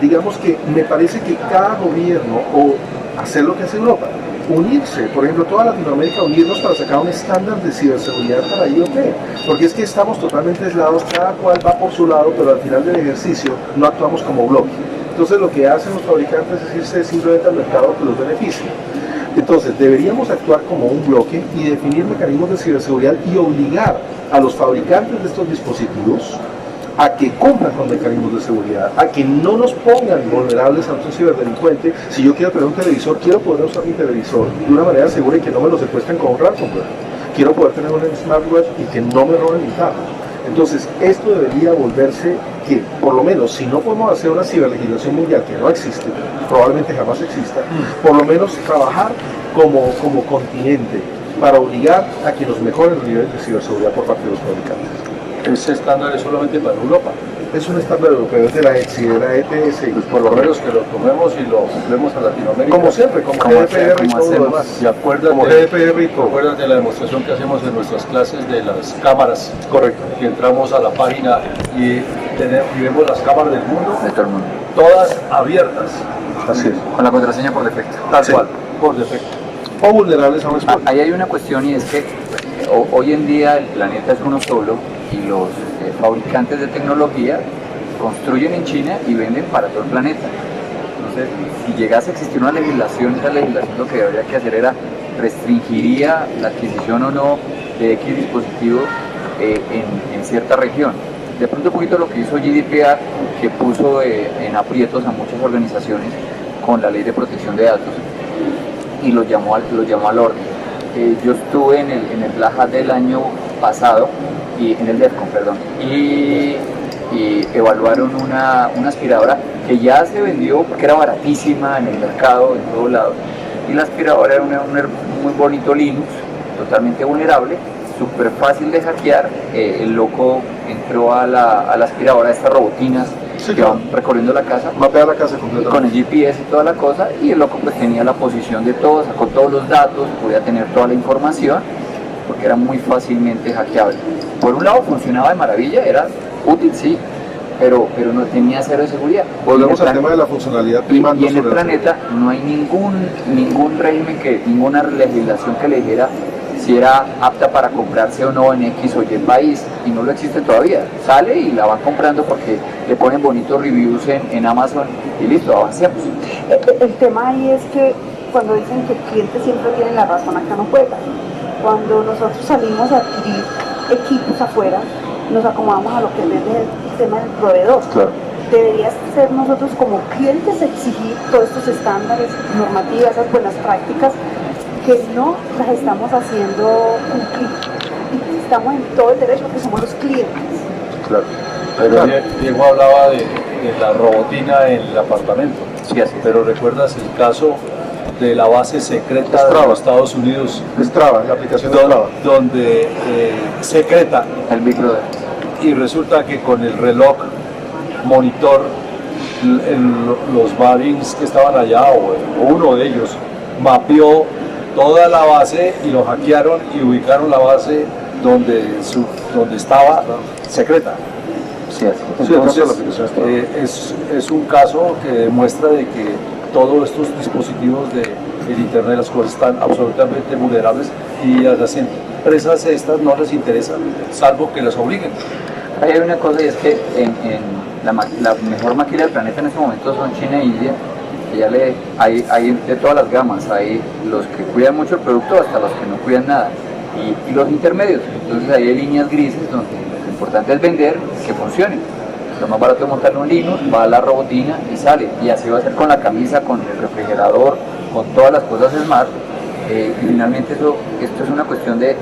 digamos que me parece que cada gobierno, o hacer lo que hace Europa, unirse, por ejemplo, toda Latinoamérica, unirnos para sacar un estándar de ciberseguridad para IoT, porque es que estamos totalmente aislados, cada cual va por su lado, pero al final del ejercicio no actuamos como bloque. Entonces lo que hacen los fabricantes es irse simplemente al mercado que los beneficie. Entonces deberíamos actuar como un bloque y definir mecanismos de ciberseguridad y obligar a los fabricantes de estos dispositivos a que cumplan con mecanismos de seguridad, a que no nos pongan vulnerables a un ciberdelincuente. Si yo quiero tener un televisor, quiero poder usar mi televisor de una manera segura y que no me lo secuestren con un ransomware. Quiero poder tener un smartwatch y que no me roben mis datos. Entonces, esto debería volverse que, por lo menos, si no podemos hacer una ciberlegislación mundial que no existe, probablemente jamás exista, por lo menos trabajar como continente para obligar a que nos mejoren los niveles de ciberseguridad por parte de los fabricantes. Ese estándar es solamente para Europa. Es un estándar europeo, es de la ETSI, de la ETS. Pues por lo menos que lo tomemos y lo cumplemos a Latinoamérica. Como siempre, como GDPR y todo lo demás. Y acuérdate de la demostración que hacemos en nuestras clases de las cámaras. Correcto. Que entramos a la página y vemos las cámaras del mundo, De todo el mundo. todas abiertas. Así es. Con la contraseña por defecto. Tal Sí. cual, por defecto. O vulnerables a un exploit. Ahí hay una cuestión y es que hoy en día el planeta es uno solo y los fabricantes de tecnología construyen en China y venden para todo el planeta. Entonces, si llegase a existir una legislación, esa legislación lo que habría que hacer era restringiría la adquisición o no de X dispositivo en cierta región. De pronto un poquito lo que hizo GDPR, que puso en aprietos a muchas organizaciones con la ley de protección de datos y los llamó al orden. Yo estuve en el Black Hat del año pasado, en el DEFCON, perdón, y evaluaron una aspiradora que ya se vendió porque era baratísima en el mercado, en todos lados, y la aspiradora era un muy bonito Linux, totalmente vulnerable, súper fácil de hackear. El loco entró a la aspiradora de estas robotinas que van recorriendo la casa, Mapea la casa con completamente. el GPS y toda la cosa, y el loco pues tenía la posición de todo, sacó todos los datos, podía tener toda la información, porque era muy fácilmente hackeable. Por un lado funcionaba de maravilla, era útil, sí, pero no tenía cero de seguridad. Volvemos al tema de la funcionalidad primando Y en el sobre la planeta no hay ningún régimen, ninguna legislación que le dijera si era apta para comprarse o no en X o Y país, y no lo existe todavía. Sale y la van comprando porque le ponen bonitos reviews en Amazon y listo, avancemos. El tema ahí es que cuando dicen que el cliente siempre tiene la razón, acá no juega. Cuando nosotros salimos a adquirir equipos afuera, nos acomodamos a lo que vende el tema del proveedor. Claro. Debería ser nosotros como clientes exigir todos estos estándares, normativas, esas buenas prácticas que no las estamos haciendo cumplir. Y estamos en todo el derecho porque somos los clientes. Claro. Pero Diego hablaba de la robotina en el apartamento. Sí, así es. Pero ¿recuerdas el caso de la base secreta de Strava. los Estados Unidos? Strava, la aplicación de Strava. Donde secreta, El micro y resulta que con el reloj monitor los Marines que estaban allá, o uno de ellos, mapeó toda la base y lo hackearon y ubicaron la base donde estaba secreta. sí, así es. Sí, el caso de la Entonces, aplicación Strava. es un caso que demuestra de que todos estos dispositivos del Internet, las cosas están absolutamente vulnerables, y a las empresas estas no les interesa, salvo que las obliguen. Ahí hay una cosa, y es que la mejor máquina del planeta en este momento son China e India. Y hay de todas las gamas, hay los que cuidan mucho el producto hasta los que no cuidan nada, y los intermedios. Entonces ahí hay líneas grises donde lo importante es vender, que funcione. Lo más barato es montarle un Linux, va a la robotina y sale. Y así va a ser con la camisa, con el refrigerador, con todas las cosas smart. Y finalmente esto es una cuestión de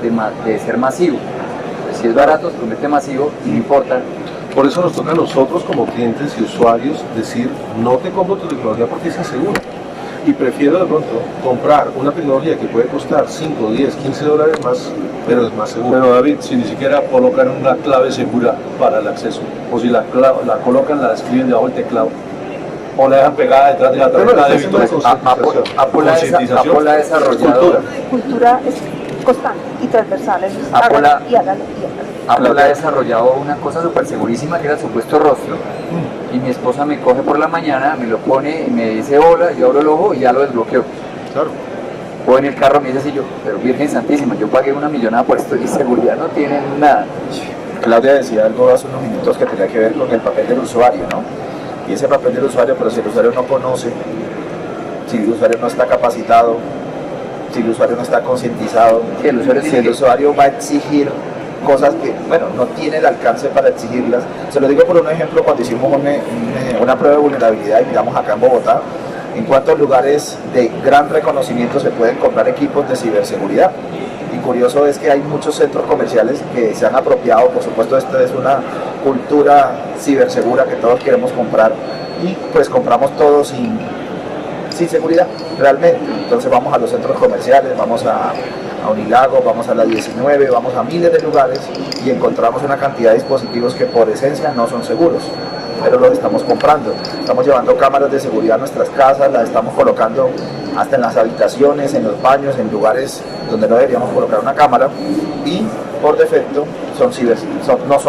ser masivo. Si es barato, se convierte masivo y no importa. Por eso nos toca a nosotros como clientes y usuarios decir, no te compro tu tecnología porque es insegura. Y prefiero de pronto comprar una tecnología que puede costar 5, 10, 15 dólares más, pero es más segura. Pero David, si ni siquiera colocan una clave segura para el acceso, o si la colocan, la escriben debajo del teclado, o la dejan pegada detrás de la tarjeta de débito. Apple ha desarrollado Cultura es constante y transversal, es Apple hágalo y hágalo y hágalo. Apple ha desarrollado una cosa súper segurísima que era el supuesto rostro, y mi esposa me coge por la mañana, me lo pone y me dice hola, yo abro el ojo y ya lo desbloqueo. Claro. O en el carro me dice así, yo, pero Virgen Santísima, yo pagué una millonada por esto y seguridad no tienen nada. Claudia decía algo hace unos minutos que tenía que ver con el papel del usuario, ¿no? Y ese papel del usuario, pero si el usuario no conoce, si el usuario no está capacitado, si el usuario no está concientizado, Sí, el usuario si tiene el usuario va a exigir cosas que, bueno, no tiene el alcance para exigirlas. Se lo digo por un ejemplo, cuando hicimos una prueba de vulnerabilidad y miramos acá en Bogotá, en cuántos lugares de gran reconocimiento se pueden comprar equipos de ciberseguridad. Y curioso es que hay muchos centros comerciales que se han apropiado, por supuesto esta es una cultura cibersegura que todos queremos comprar, y pues compramos todos sin seguridad realmente. Entonces vamos a los centros comerciales, vamos a Unilago, vamos a la 19, vamos a miles de lugares y encontramos una cantidad de dispositivos que por esencia no son seguros, pero los estamos comprando. Estamos llevando cámaras de seguridad a nuestras casas, las estamos colocando hasta en las habitaciones, en los baños, en lugares donde no deberíamos colocar una cámara, y por defecto no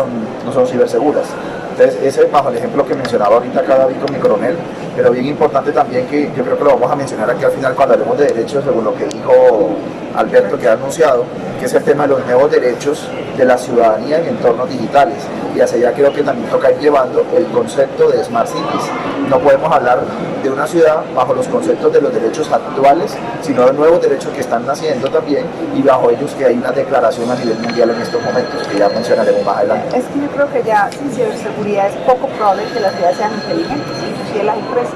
son ciberseguras. Entonces, ese es bajo el ejemplo que mencionaba ahorita acá David con mi coronel, pero bien importante también, que yo creo que lo vamos a mencionar aquí al final cuando hablemos de derechos, según lo que dijo Alberto, que ha anunciado, que es el tema de los nuevos derechos de la ciudadanía en entornos digitales. Y hacia allá creo que también toca ir llevando el concepto de Smart Cities. No podemos hablar de una ciudad bajo los conceptos de los derechos actuales, sino de nuevos derechos que están naciendo también, y bajo ellos que hay una declaración a nivel mundial en estos momentos, que ya mencionaremos más adelante. Es que yo creo que ya sin ciberseguridad es poco probable que las ciudades sean inteligentes, inclusive las empresas.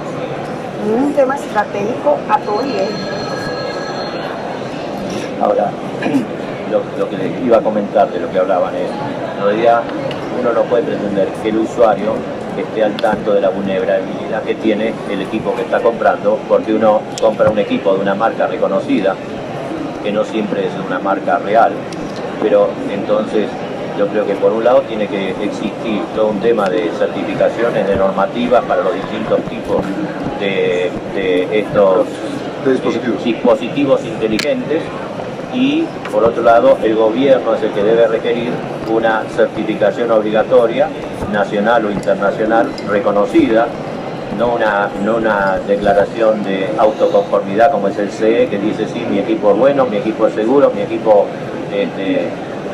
Un tema estratégico a todo nivel. Ahora, lo que les iba a comentar de lo que hablaban es, en realidad uno no puede pretender que el usuario esté al tanto de la vulnerabilidad que tiene el equipo que está comprando, porque uno compra un equipo de una marca reconocida, que no siempre es una marca real, pero entonces yo creo que por un lado tiene que existir todo un tema de certificaciones, de normativas para los distintos tipos de estos dispositivos inteligentes, y por otro lado el gobierno es el que debe requerir una certificación obligatoria, nacional o internacional, reconocida, no una declaración de autoconformidad como es el CE, que dice sí, mi equipo es bueno, mi equipo es seguro, mi equipo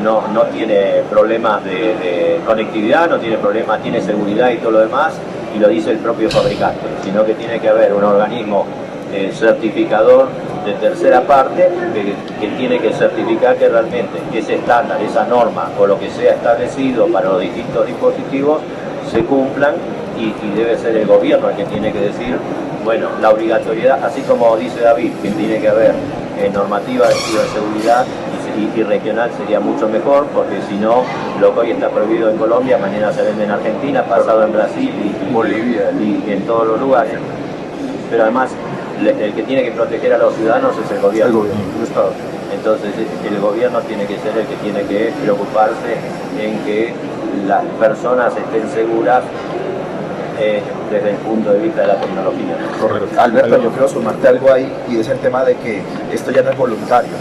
no tiene problemas de conectividad, no tiene problemas, tiene seguridad y todo lo demás, y lo dice el propio fabricante, sino que tiene que haber un organismo certificador de tercera parte que tiene que certificar que realmente ese estándar, esa norma o lo que sea establecido para los distintos dispositivos se cumplan, y debe ser el gobierno el que tiene que decir, bueno, la obligatoriedad, así como dice David, que tiene que haber normativa de ciberseguridad y regional sería mucho mejor, porque si no, lo que hoy está prohibido en Colombia, mañana se vende en Argentina, pasado en Brasil y Bolivia y en todos los lugares. Pero además, el que tiene que proteger a los ciudadanos es el gobierno. El Estado. Entonces el gobierno tiene que ser el que tiene que preocuparse en que las personas estén seguras desde el punto de vista de la tecnología. Correcto. Alberto, yo quiero sumarte algo ahí, y es el tema de que esto ya no es voluntario,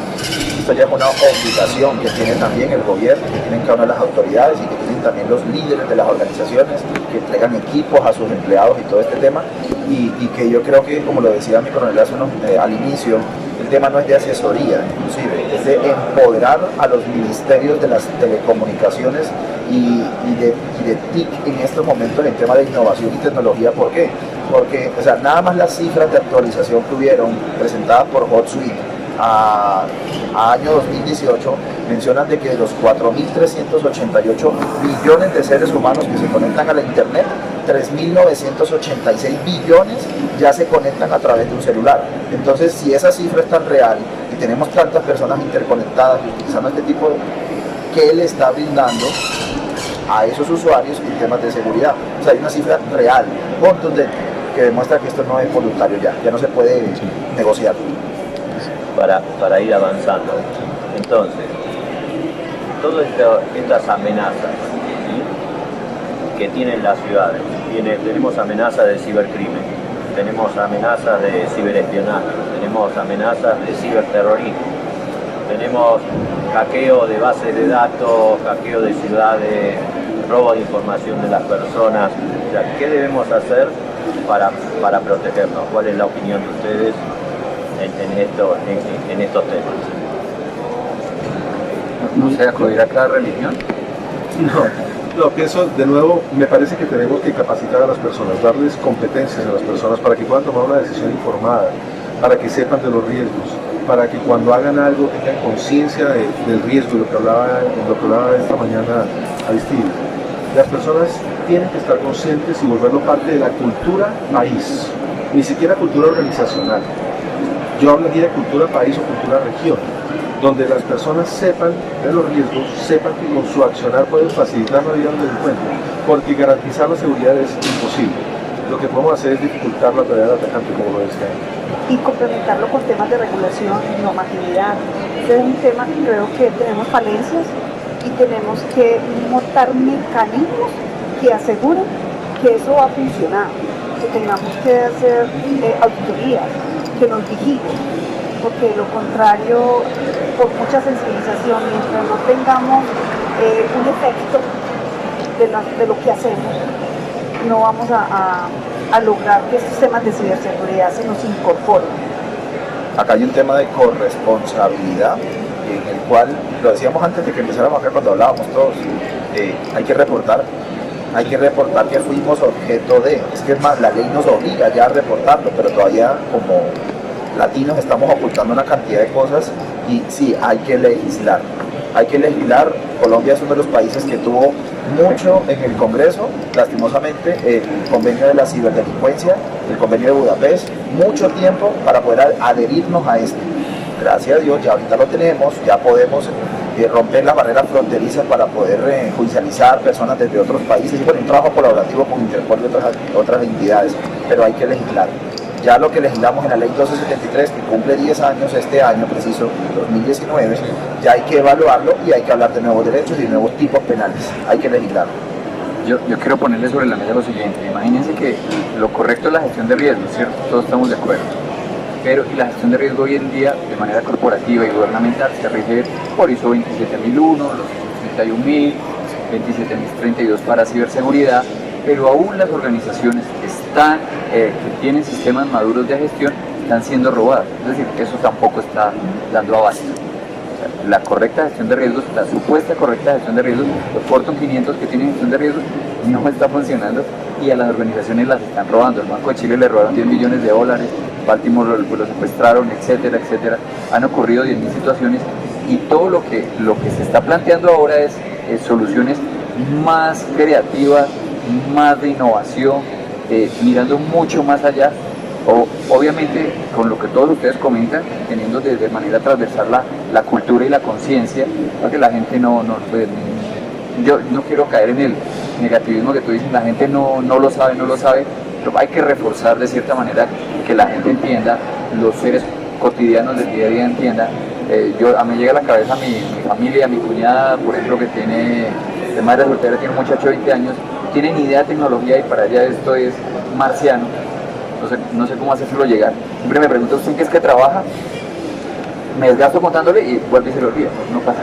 esto ya es una obligación que tiene también el gobierno, que tienen cada una de las autoridades y que tienen también los líderes de las organizaciones que entregan equipos a sus empleados y todo este tema, y que yo creo que, como lo decía mi coronel al inicio, el tema no es de asesoría, inclusive, es de empoderar a los ministerios de las telecomunicaciones y de TIC en estos momentos en tema de innovación y tecnología. ¿Por qué? Porque, o sea, nada más las cifras de actualización que hubieron presentadas por HotSuite a año 2018 mencionan de que de los 4.388 billones de seres humanos que se conectan a la internet, 3.986 billones ya se conectan a través de un celular. Entonces, si esa cifra es tan real y tenemos tantas personas interconectadas y utilizando este tipo, ¿qué le está brindando a esos usuarios en temas de seguridad? O sea, hay una cifra real, contundente, que demuestra que esto no es voluntario ya no se puede negociar. Para ir avanzando. Entonces, todas estas amenazas, ¿sí?, que tienen las ciudades, tenemos amenazas de cibercrimen, tenemos amenazas de ciberespionaje, tenemos amenazas de ciberterrorismo, tenemos hackeo de bases de datos, hackeo de ciudades, robo de información de las personas. O sea, ¿qué debemos hacer para protegernos? ¿Cuál es la opinión de ustedes en estos temas? No sé, acudir a cada religión. No, pienso, de nuevo, me parece que tenemos que capacitar a las personas, darles competencias a las personas para que puedan tomar una decisión informada, para que sepan de los riesgos, para que cuando hagan algo tengan conciencia del riesgo, lo que hablaba esta mañana Aristide. Las personas tienen que estar conscientes y volverlo parte de la cultura país, ni siquiera cultura organizacional. Yo hablaría de cultura país o cultura región, donde las personas sepan de los riesgos, sepan que con su accionar pueden facilitar la vida del delincuente, porque garantizar la seguridad es imposible. Lo que podemos hacer es dificultar la tarea del atacante, como lo decía. Y complementarlo con temas de regulación y normatividad. Este es un tema que creo que tenemos falencias y tenemos que montar mecanismos que aseguren que eso va a funcionar, que tengamos que hacer auditorías, que nos vigilen, porque de lo contrario, por mucha sensibilización, mientras no tengamos un efecto de lo que hacemos, no vamos a lograr que estos temas de ciberseguridad se nos incorporen. Acá hay un tema de corresponsabilidad, en el cual, lo decíamos antes de que empezáramos acá cuando hablábamos todos, hay que reportar que fuimos objeto de, es que es más, la ley nos obliga ya a reportarlo, pero todavía como latinos estamos ocultando una cantidad de cosas, y sí, hay que legislar. Colombia es uno de los países que tuvo mucho en el Congreso, lastimosamente, el convenio de la ciberdelincuencia, el convenio de Budapest, mucho tiempo para poder adherirnos a esto. Gracias a Dios, ya ahorita lo tenemos, ya podemos romper las barreras fronterizas para poder judicializar personas desde otros países, y bueno, un trabajo colaborativo con Interpol y otras entidades, pero hay que legislar. Ya lo que legislamos en la ley 1273, que cumple 10 años este año preciso, 2019, ya hay que evaluarlo y hay que hablar de nuevos derechos y de nuevos tipos penales. Hay que legislarlo. Yo quiero ponerle sobre la mesa lo siguiente. Imagínense que lo correcto es la gestión de riesgos, ¿cierto? Todos estamos de acuerdo. Pero y la gestión de riesgo hoy en día, de manera corporativa y gubernamental, se rige por ISO 27001, los 31.000, 27.032 para ciberseguridad, pero aún las organizaciones que tienen sistemas maduros de gestión están siendo robadas. Es decir, eso tampoco está dando abasto. O sea, la correcta gestión de riesgos, la supuesta correcta gestión de riesgos, los Fortune 500 que tienen gestión de riesgos no está funcionando y a las organizaciones las están robando. El Banco de Chile le robaron 10 millones de dólares, Baltimore lo secuestraron, etcétera, etcétera. Han ocurrido 10.000 situaciones y todo lo que se está planteando ahora es soluciones más creativas, más de innovación, mirando mucho más allá, obviamente con lo que todos ustedes comentan, teniendo de manera transversal la cultura y la conciencia, para que la gente pues, yo no quiero caer en el negativismo que tú dices, la gente no lo sabe, pero hay que reforzar de cierta manera que la gente entienda, los seres cotidianos del día a día entiendan. A mí llega a la cabeza mi familia, mi cuñada, por ejemplo, que tiene, de madre soltera, tiene un muchacho de 20 años, tienen idea de tecnología y para ella esto es marciano. No sé cómo hacérselo llegar. Siempre me pregunta, ¿usted qué es que trabaja? Me desgasto contándole y vuelve y se lo olvida, no pasa.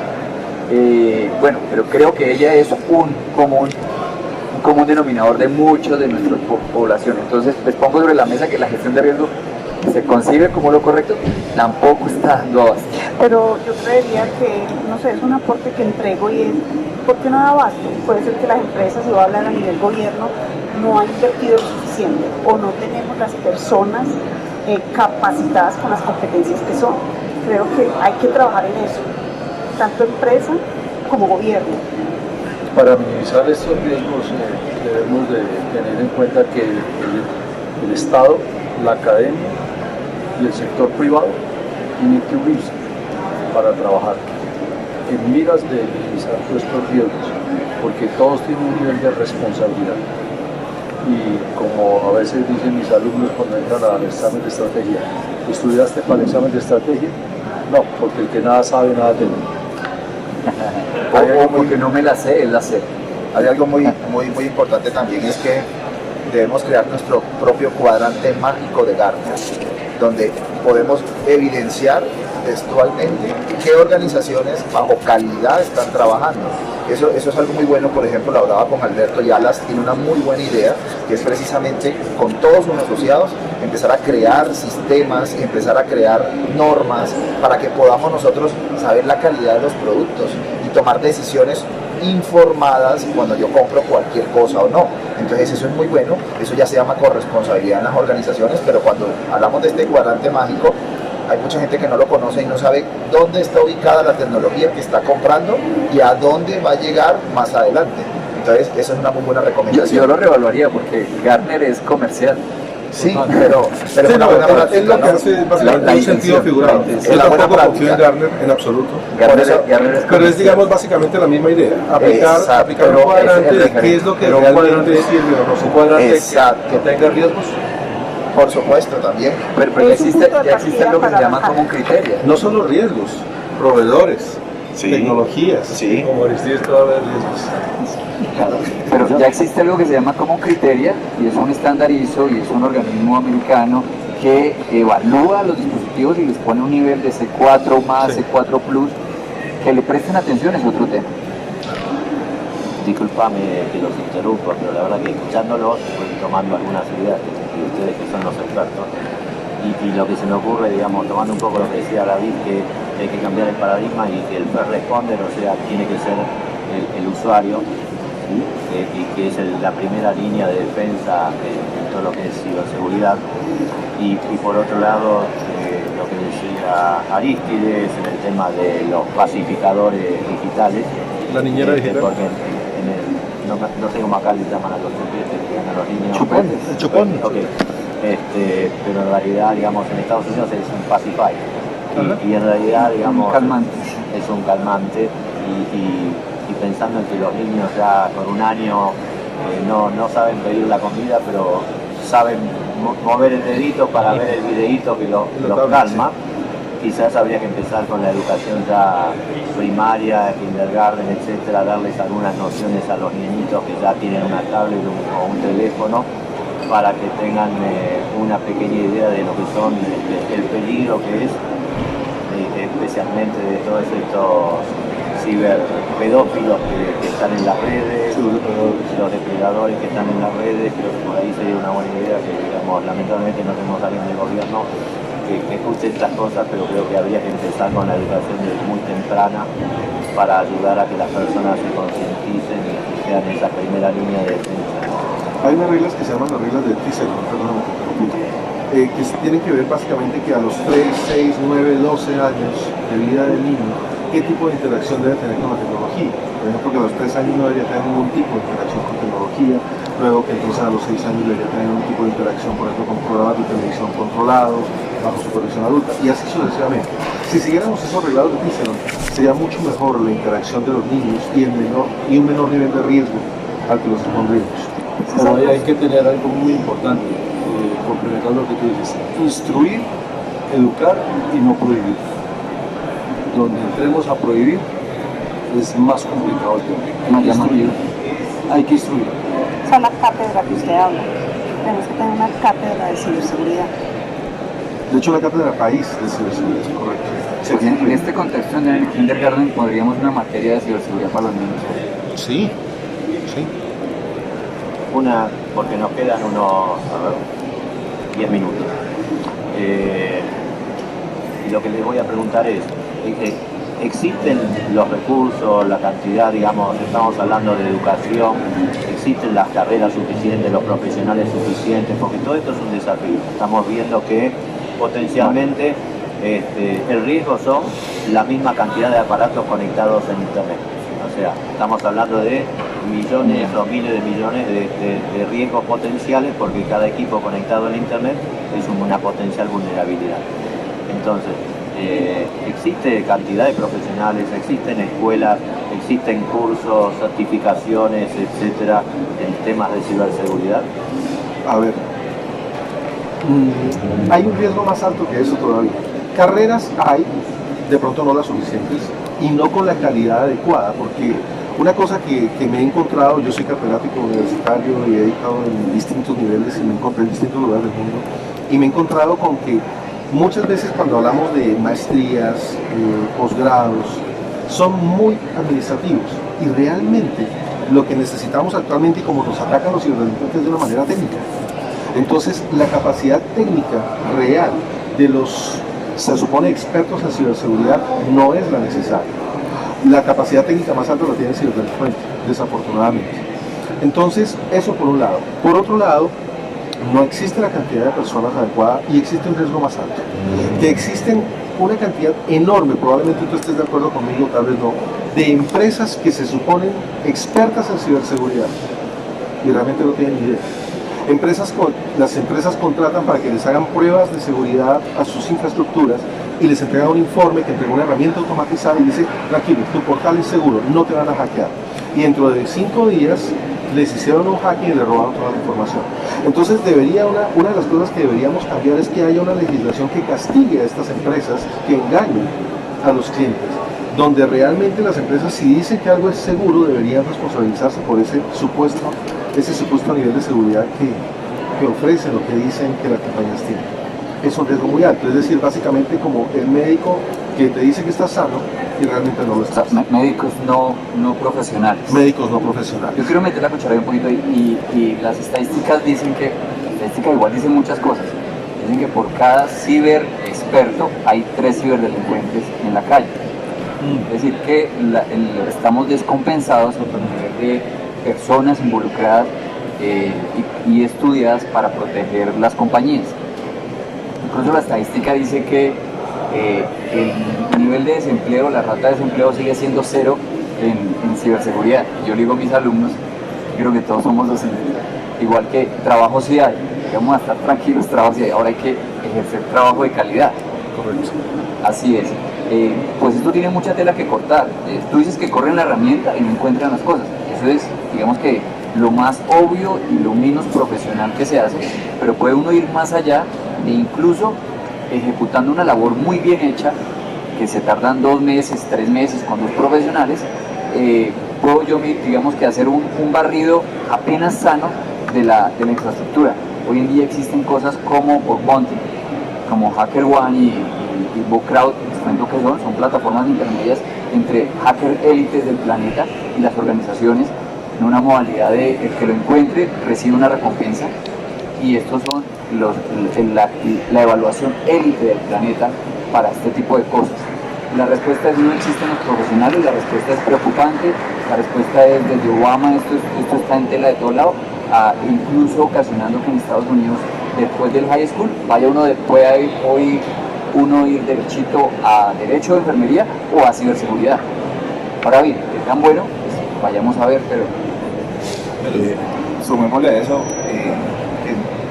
Bueno, pero creo que ella es un común denominador de muchos de nuestra población. Entonces, les pongo sobre la mesa que la gestión de riesgo se concibe como lo correcto, tampoco está dando abasto. Pero yo creería que, no sé, es un aporte que entrego y es, ¿por qué no da abasto? Puede ser que las empresas, se va a hablar a nivel gobierno, no ha invertido lo suficiente o no tenemos las personas capacitadas con las competencias que son. Creo que hay que trabajar en eso, tanto empresa como gobierno. Para minimizar estos riesgos debemos de tener en cuenta que el Estado, la academia y el sector privado tienen que unirse para trabajar en miras de minimizar todos estos riesgos, porque todos tienen un nivel de responsabilidad. Y como a veces dicen mis alumnos cuando entran al examen de estrategia, ¿estudiaste para el examen de estrategia? No, porque el que nada sabe, nada teme. Porque no me la sé, él la sé. Hay algo muy importante también, es que debemos crear nuestro propio cuadrante mágico de Gartner, donde podemos evidenciar textualmente qué organizaciones bajo calidad están trabajando. Eso es algo muy bueno. Por ejemplo, lo hablaba con Alberto y Alas tiene una muy buena idea, que es precisamente con todos sus asociados empezar a crear sistemas, empezar a crear normas para que podamos nosotros saber la calidad de los productos y tomar decisiones informadas cuando yo compro cualquier cosa o no. Entonces eso es muy bueno, eso ya se llama corresponsabilidad en las organizaciones, pero cuando hablamos de este cuadrante mágico, hay mucha gente que no lo conoce y no sabe dónde está ubicada la tecnología que está comprando y a dónde va a llegar más adelante. Entonces eso es una muy buena recomendación. Yo lo reevaluaría porque Gartner es comercial. Sí, pero Sí, es una buena es práctica, lo que ¿no? hace básicamente un sentido figurado. Es Yo la buena tampoco confío en práctica. Gartner en absoluto. Gartner es Pero es, comercial. digamos, básicamente la misma idea. Exacto, Aplicar un pero cuadrante ese es el de qué referente. es lo que Pero un realmente cuadrante sirve o no sirve. Un cuadrante Exacto. que tenga riesgos. Por supuesto, también. Pero Es un punto de ya existe partida lo que se para llama bajar. como un criterio. No solo riesgos, proveedores, tecnologías. Sí. Como Aristides todavía de riesgos. Pero ya existe algo que se llama como criteria y es un estándar ISO y es un organismo americano que evalúa los dispositivos y les pone un nivel de C4 más, Sí. C4 Plus, que le presten atención es otro tema. Disculpame que los interrumpo, pero la verdad que escuchándolos voy tomando algunas ideas de ustedes que son los expertos y lo que se me ocurre, digamos, tomando un poco lo que decía David, que hay que cambiar el paradigma y que el first responder, o sea, tiene que ser el usuario, ¿sí? Y que es la primera línea de defensa en todo lo que es ciberseguridad. Y por otro lado, lo que decía Aristides en el tema de los pacificadores digitales. La niñera digital. Porque no sé cómo acá le llaman a los chupetes, a los niños. Chupón. El chupón. Ok. Pero en realidad, digamos, en Estados Unidos es un pacifier. y en realidad, digamos, Calmante. es un calmante y pensando en que los niños ya con un año no saben pedir la comida, pero saben mover el dedito para ver el videíto que los calma. Quizás habría que empezar con la educación ya primaria, kindergarten, etcétera, darles algunas nociones a los niñitos que ya tienen una tablet o un teléfono para que tengan una pequeña idea de lo que son el peligro que es, especialmente de todos estos ciberpedófilos que están en las redes, los depredadores que están en las redes. Creo que por ahí sería una buena idea que, digamos, lamentablemente no tenemos a alguien del gobierno que escuche estas cosas, pero creo que habría que empezar con la educación desde muy temprana para ayudar a que las personas se concienticen y sean esa primera línea de defensa. Hay unas reglas que se llaman las reglas del TICER, que tienen que ver básicamente que a los 3, 6, 9, 12 años de vida del niño, qué tipo de interacción debe tener con la tecnología. Por ejemplo, que a los 3 años no debería tener ningún tipo de interacción con tecnología, luego que entonces a los 6 años debería tener un tipo de interacción, por ejemplo, con programas de televisión controlados, bajo supervisión adulta, y así sucesivamente. Si siguiéramos esos reglados de TICER, sería mucho mejor la interacción de los niños y un menor nivel de riesgo al que los expondríamos. Pero ahí hay que tener algo muy importante, complementar lo que tú dices: instruir, educar y no prohibir. Donde entremos a prohibir es más complicado el tema. Más llamativo. Hay que instruir. Esa es la cátedra que usted habla. Tenemos que tener una cátedra de ciberseguridad. De hecho, la cátedra país de ciberseguridad, correcto. Pues en este contexto, en el kindergarten, podríamos una materia de ciberseguridad para los niños. Sí, sí. Porque nos quedan unos 10 minutos. Lo que les voy a preguntar es, ¿existen los recursos, la cantidad, digamos, estamos hablando de educación, existen las carreras suficientes, los profesionales suficientes? Porque todo esto es un desafío. Estamos viendo que potencialmente el riesgo son la misma cantidad de aparatos conectados en Internet. O sea, estamos hablando de millones o miles de millones de riesgos potenciales, porque cada equipo conectado en Internet es una potencial vulnerabilidad. Entonces, existe cantidad de profesionales, existen escuelas, existen cursos, certificaciones, etcétera, en temas de ciberseguridad. A ver, hay un riesgo más alto que eso todavía. Carreras hay, de pronto no las suficientes, y no con la calidad adecuada, porque una cosa que me he encontrado, yo soy catedrático universitario y he dedicado en distintos niveles y me encontré en distintos lugares del mundo, y me he encontrado con que muchas veces cuando hablamos de maestrías, posgrados, son muy administrativos, y realmente lo que necesitamos actualmente, y como nos atacan los ciberdelincuentes, es de una manera técnica. Entonces, la capacidad técnica real de los, se supone, expertos en ciberseguridad no es la necesaria. La capacidad técnica más alta la tiene el ciberdelincuente, desafortunadamente. Entonces, eso por un lado. Por otro lado, no existe la cantidad de personas adecuada y existe un riesgo más alto. Que existen una cantidad enorme, probablemente tú estés de acuerdo conmigo, tal vez no, de empresas que se suponen expertas en ciberseguridad y realmente no tienen ni idea. Las empresas contratan para que les hagan pruebas de seguridad a sus infraestructuras y les entregan un informe que entrega una herramienta automatizada y dice: tranquilo, tu portal es seguro, no te van a hackear. Y dentro de 5 días les hicieron un hacking y le robaron toda la información. Entonces una de las cosas que deberíamos cambiar es que haya una legislación que castigue a estas empresas que engañen a los clientes, donde realmente las empresas, si dicen que algo es seguro, deberían responsabilizarse por ese supuesto nivel de seguridad que ofrecen o que dicen que las compañías tienen. Es un riesgo muy alto, es decir, básicamente como el médico que te dice que estás sano y realmente no lo estás. Médicos no profesionales. Médicos no profesionales. Yo quiero meter la cuchara un poquito y las estadísticas dicen que, la estadística igual dicen muchas cosas. Dicen que por cada ciber experto hay 3 ciberdelincuentes en la calle. Es decir, que estamos descompensados a nivel de personas involucradas y estudiadas para proteger las compañías. Incluso la estadística dice que el nivel de desempleo, la rata de desempleo sigue siendo 0 en ciberseguridad. Yo le digo a mis alumnos, creo que todos somos docentes, igual que trabajo sí hay, vamos a estar tranquilos, trabajo sí hay, ahora hay que ejercer trabajo de calidad. Correcto. Así es. Pues esto tiene mucha tela que cortar. Tú dices que corren la herramienta y no encuentran las cosas. Eso es, digamos que lo más obvio y lo menos profesional que se hace, pero puede uno ir más allá e incluso ejecutando una labor muy bien hecha, que se tardan 2 meses, 3 meses con 2 profesionales, puedo yo, digamos que hacer un barrido apenas sano de la infraestructura. Hoy en día existen cosas como Bug Bounty, como HackerOne y Bugcrowd, que son plataformas intermedias entre hacker élites del planeta y las organizaciones, en una modalidad de el que lo encuentre recibe una recompensa, y estos son la evaluación élite del planeta para este tipo de cosas. La respuesta es: no existen los profesionales. La respuesta es preocupante. La respuesta es: desde Obama esto está en tela de todo lado, incluso ocasionando que en Estados Unidos, después del high school, pueda ir derechito a derecho de enfermería o a ciberseguridad. Ahora bien, es tan bueno, pues vayamos a ver, pero sumémosle a eso,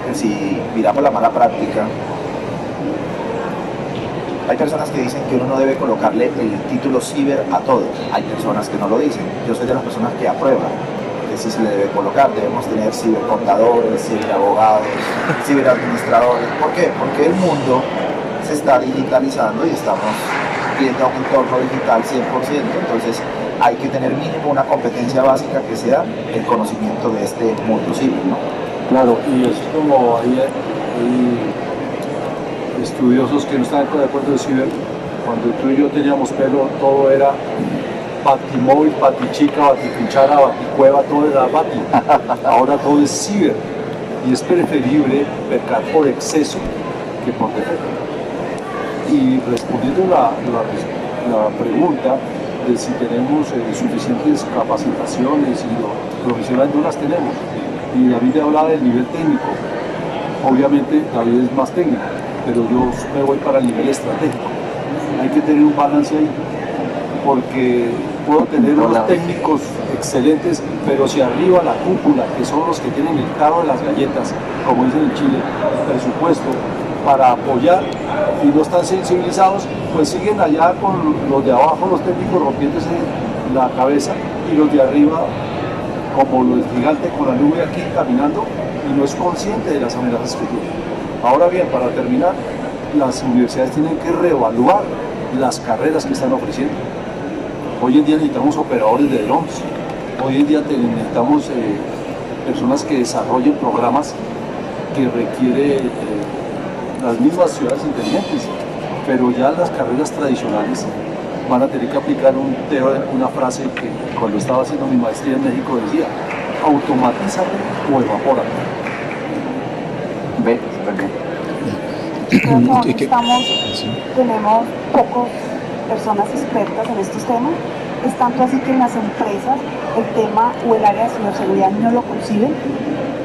que si miramos la mala práctica, hay personas que dicen que uno no debe colocarle el título ciber a todo. Hay personas que no lo dicen. Yo soy de las personas que aprueban que sí se le debe colocar. Debemos tener cibercontadores, ciberabogados, ciberadministradores. ¿Por qué? Porque el mundo se está digitalizando y estamos viendo un entorno digital 100%. Entonces hay que tener mínimo una competencia básica que sea el conocimiento de este mundo ciber, ¿no? Claro, y es como hay estudiosos que no están de acuerdo de ciber. Cuando tú y yo teníamos pelo, todo era batimóvil, batichica, baticuchara, baticueva, todo era bati. Ahora todo es ciber, y es preferible pecar por exceso que por defecto. Y respondiendo la pregunta de si tenemos suficientes capacitaciones y los profesionales, no las tenemos. Y David hablaba del nivel técnico. Obviamente David es más técnico, pero yo me voy para el nivel estratégico. Hay que tener un balance ahí, porque puedo tener unos técnicos excelentes, pero si arriba la cúpula, que son los que tienen el carro de las galletas, como dicen en Chile, el presupuesto para apoyar, y no están sensibilizados, pues siguen allá con los de abajo, los técnicos rompiéndose la cabeza, y los de arriba como los gigantes con la nube aquí caminando, y no es consciente de las amenazas que tiene. Ahora bien, para terminar, las universidades tienen que reevaluar las carreras que están ofreciendo. Hoy en día necesitamos operadores de drones, hoy en día necesitamos personas que desarrollen programas que requiere las mismas ciudades inteligentes, pero ya las carreras tradicionales van a tener que aplicar una frase que cuando estaba haciendo mi maestría en México decía: automatízate o evapórate. ve, súper bien. Tenemos pocas personas expertas en estos temas. Es tanto así que en las empresas el tema o el área de ciberseguridad no lo conciben.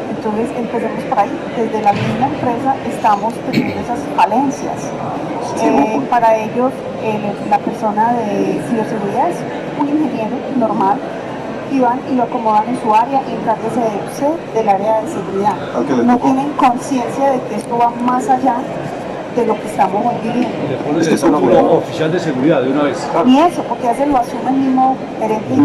Entonces empecemos por ahí. Desde la misma empresa estamos teniendo esas falencias. Para ellos la persona de ciberseguridad es un ingeniero normal, y van y lo acomodan en su área y encárguese del área de seguridad. No tienen conciencia de que esto va más allá de lo que estamos hoy viviendo. Le pones eso como oficial de seguridad de una vez. Ni eso, porque ya se lo asume el mismo gerente.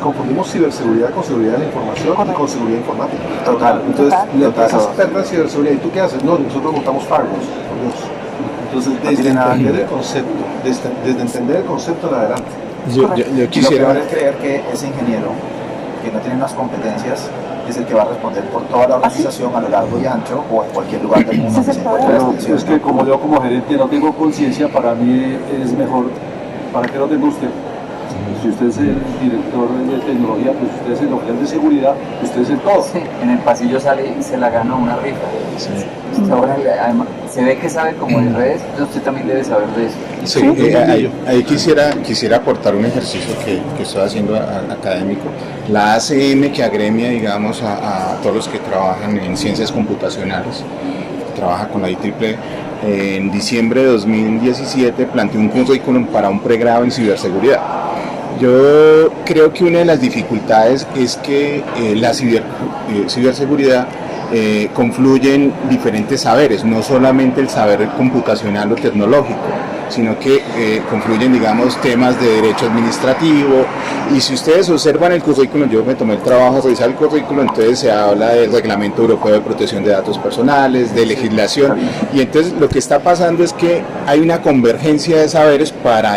Confundimos ciberseguridad con seguridad de la información y con seguridad informática. Total. Entonces, la empresa experta en ciberseguridad, ¿y tú qué haces? No, nosotros montamos firewalls. Entonces, desde entender el concepto, desde entender el concepto en adelante. Yo quisiera... Lo peor es creer que ese ingeniero, que no tiene unas competencias, es el que va a responder por toda la organización a lo largo y ancho o en cualquier lugar del mundo que se encuentre la Pero extensión. es que como yo como gerente no tengo conciencia, para mí es mejor. ¿Para qué lo tenga usted? Si usted es el director de tecnología, pues usted es el oficial de seguridad, usted es el todo. Sí, en el pasillo sale y se la gana una rifa. Sí. Ahora, además, se ve que sabe como de redes, entonces usted también debe saber de eso. Sí, ahí quisiera aportar un ejercicio que estoy haciendo académico. La ACM, que agremia, digamos, a todos los que trabajan en ciencias computacionales, trabaja con la IEEE, en diciembre de 2017 planteó un currículum para un pregrado en ciberseguridad. Yo creo que una de las dificultades es que la ciberseguridad confluyen diferentes saberes, no solamente el saber computacional o tecnológico, sino que confluyen, digamos, temas de derecho administrativo. Y si ustedes observan el currículum, yo me tomé el trabajo de revisar el currículum, entonces se habla del Reglamento Europeo de Protección de Datos Personales, de legislación, y entonces lo que está pasando es que hay una convergencia de saberes para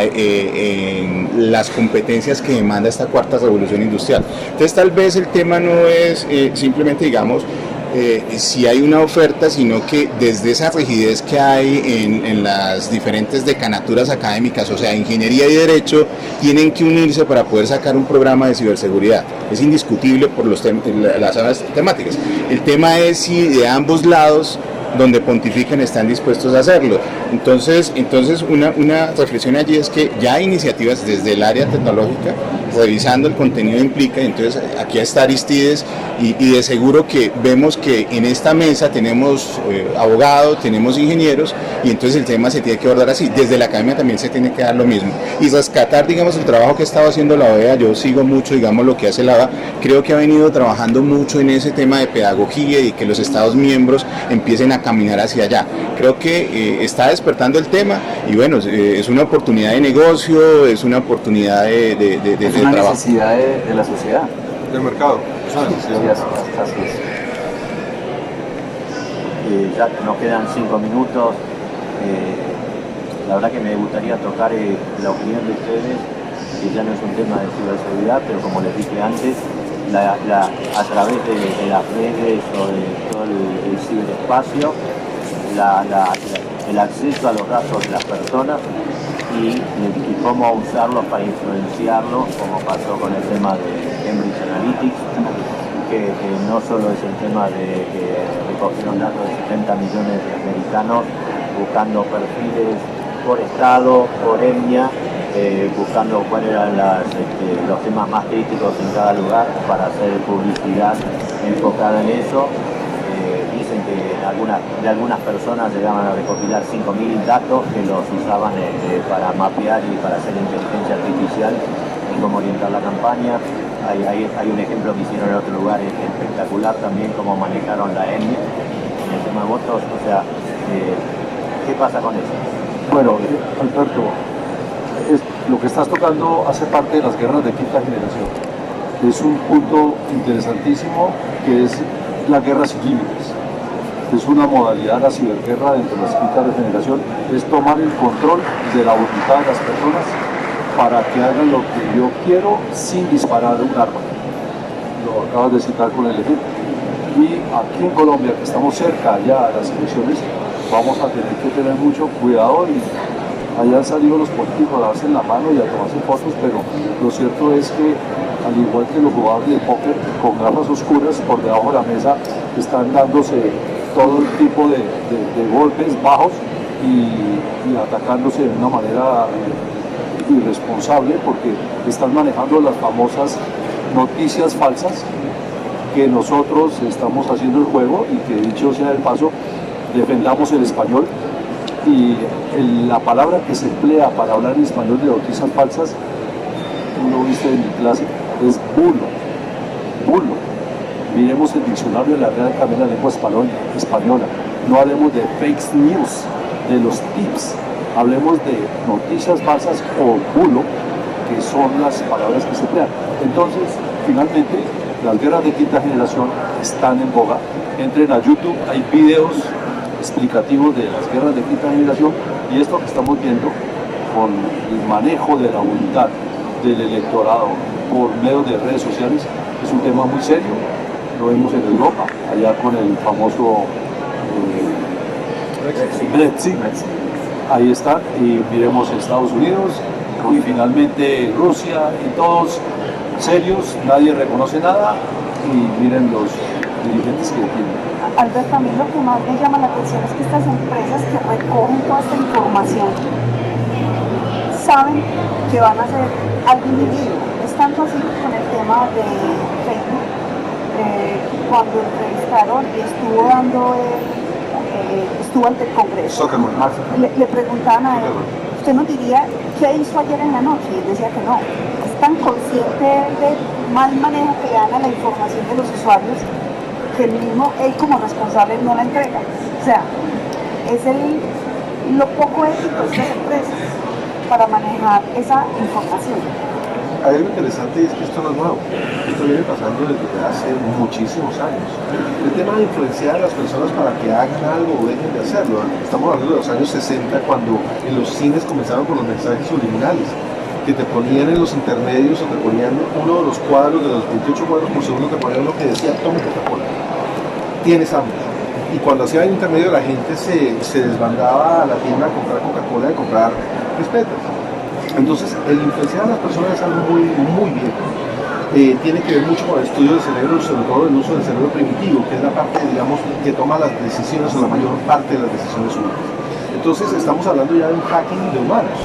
las competencias que demanda esta cuarta revolución industrial. Entonces tal vez el tema no es simplemente, digamos, si hay una oferta, sino que desde esa rigidez que hay en las diferentes decanaturas académicas, o sea, ingeniería y derecho, tienen que unirse para poder sacar un programa de ciberseguridad. Es indiscutible por las temáticas. El tema es si de ambos lados donde pontifican están dispuestos a hacerlo. Entonces una reflexión allí es que ya hay iniciativas desde el área tecnológica, revisando el contenido implica, y entonces aquí está Aristides, y de seguro que vemos que en esta mesa tenemos abogados, tenemos ingenieros, y entonces el tema se tiene que abordar así. Desde la academia también se tiene que dar lo mismo. Y rescatar, digamos, el trabajo que ha estado haciendo la OEA, yo sigo mucho, digamos, lo que hace la OEA, creo que ha venido trabajando mucho en ese tema de pedagogía y que los Estados miembros empiecen a caminar hacia allá. Creo que está despertando el tema y bueno, es una oportunidad de negocio, es una oportunidad de una trabajo. Necesidad de la sociedad. Del mercado. Es una necesidad. Así es. Ya nos quedan 5 minutos. La verdad que me gustaría tocar la opinión de ustedes, que ya no es un tema de ciberseguridad, pero como les dije antes, a través de las redes o de todo el ciberespacio, el acceso a los datos de las personas y cómo usarlos para influenciarlos, como pasó con el tema de Cambridge Analytics, que no solo es el tema de que recogieron datos de 70 millones de americanos buscando perfiles por estado, por etnia, buscando cuáles eran los temas más críticos en cada lugar para hacer publicidad enfocada en eso. Dicen que de algunas personas llegaban a recopilar 5.000 datos que los usaban para mapear y para hacer inteligencia artificial y cómo orientar la campaña. Hay un ejemplo que hicieron en otro lugar espectacular también, cómo manejaron la etnia en el tema de votos. O sea, ¿qué pasa con eso? Bueno, Alberto, lo que estás tocando hace parte de las guerras de quinta generación. Es un punto interesantísimo que es la guerra sin límites. Es una modalidad, la ciberguerra dentro de las quintas de generación, es tomar el control de la voluntad de las personas para que hagan lo que yo quiero sin disparar un arma. Lo acabas de citar con el ejemplo. Y aquí en Colombia, que estamos cerca ya de las elecciones, vamos a tener que tener mucho cuidado y allá han salido los políticos a darse la mano y a tomarse fotos, pero lo cierto es que al igual que los jugadores de póker con gafas oscuras por debajo de la mesa están dándose todo el tipo de golpes bajos y atacándose de una manera irresponsable porque están manejando las famosas noticias falsas que nosotros estamos haciendo el juego y que dicho sea del paso defendamos el español y la palabra que se emplea para hablar en español de noticias falsas, tú lo viste en mi clase, es bulo. Miremos el diccionario de la Real Academia de la Lengua Española. No hablemos de fake news, de los tips. Hablemos de noticias falsas o bulo, que son las palabras que se emplean. Entonces, finalmente, las guerras de quinta generación están en boga. Entren a YouTube, hay videos explicativos de las guerras de quinta generación y esto que estamos viendo con el manejo de la voluntad del electorado por medio de redes sociales es un tema muy serio. Lo vemos en Europa, allá con el famoso Brexit. Ahí está, y miremos Estados Unidos y finalmente Rusia y todos serios, nadie reconoce nada y miren los dirigentes que tienen. Alberto, a mí lo que más me llama la atención es que estas empresas que recogen toda esta información saben que van a hacer algo indebido. Es tanto así con el tema de Facebook. Cuando entrevistaron y estuvo ante el Congreso, le preguntaban a él, ¿usted nos diría qué hizo ayer en la noche? Y él decía que no. Es tan consciente del mal manejo que le dan a la información de los usuarios que el mismo él como responsable no la entrega. O sea, es lo poco ético de estas empresas para manejar esa información. Hay algo interesante y es que esto no es nuevo, esto viene pasando desde hace muchísimos años. El tema de influenciar a las personas para que hagan algo o dejen de hacerlo, estamos hablando de los años 60 cuando en los cines comenzaron con los mensajes subliminales, que te ponían en los intermedios o te ponían uno de los cuadros, de los 28 cuadros por segundo, te ponían lo que decía tome Coca-Cola, tienes hambre. Y cuando hacía el intermedio la gente se desbandaba a la tienda a comprar Coca-Cola y a comprar crispetas. Entonces, el influenciar a las personas es algo muy, muy viejo. Tiene que ver mucho con el estudio del cerebro, sobre todo el uso del cerebro primitivo, que es la parte, digamos, que toma las decisiones o la mayor parte de las decisiones humanas. Entonces, estamos hablando ya de un hacking de humanos.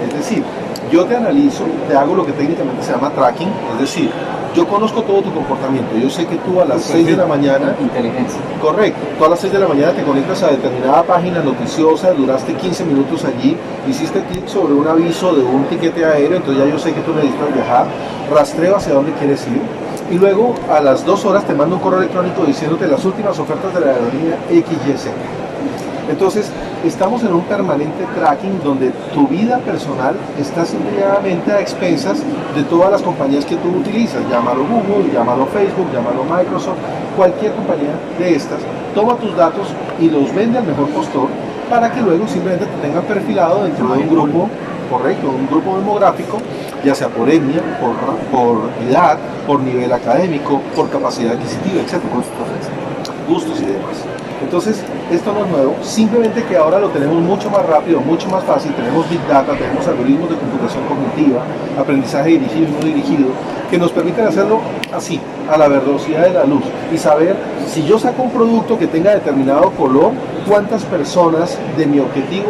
Es decir, yo te analizo, te hago lo que técnicamente se llama tracking, es decir, yo conozco todo tu comportamiento, yo sé que tú a las 6 de la mañana... Inteligencia. Correcto, tú a las 6 de la mañana te conectas a determinada página noticiosa, duraste 15 minutos allí, hiciste clic sobre un aviso de un tiquete aéreo, entonces ya yo sé que tú necesitas viajar, rastreo hacia dónde quieres ir, y luego a las 2 horas te mando un correo electrónico diciéndote las últimas ofertas de la aerolínea XYZ. Entonces, estamos en un permanente tracking donde tu vida personal está simplemente a expensas de todas las compañías que tú utilizas. Llámalo Google, llámalo Facebook, llámalo Microsoft, cualquier compañía de estas toma tus datos y los vende al mejor postor para que luego simplemente te tengan perfilado dentro de un grupo correcto, un grupo demográfico, ya sea por etnia, por edad, por nivel académico, por capacidad adquisitiva, etc. Gustos y demás. Entonces, esto no es nuevo, simplemente que ahora lo tenemos mucho más rápido, mucho más fácil, tenemos Big Data, tenemos algoritmos de computación cognitiva, aprendizaje dirigido y no dirigido, que nos permiten hacerlo así, a la velocidad de la luz, y saber si yo saco un producto que tenga determinado color, cuántas personas de mi objetivo,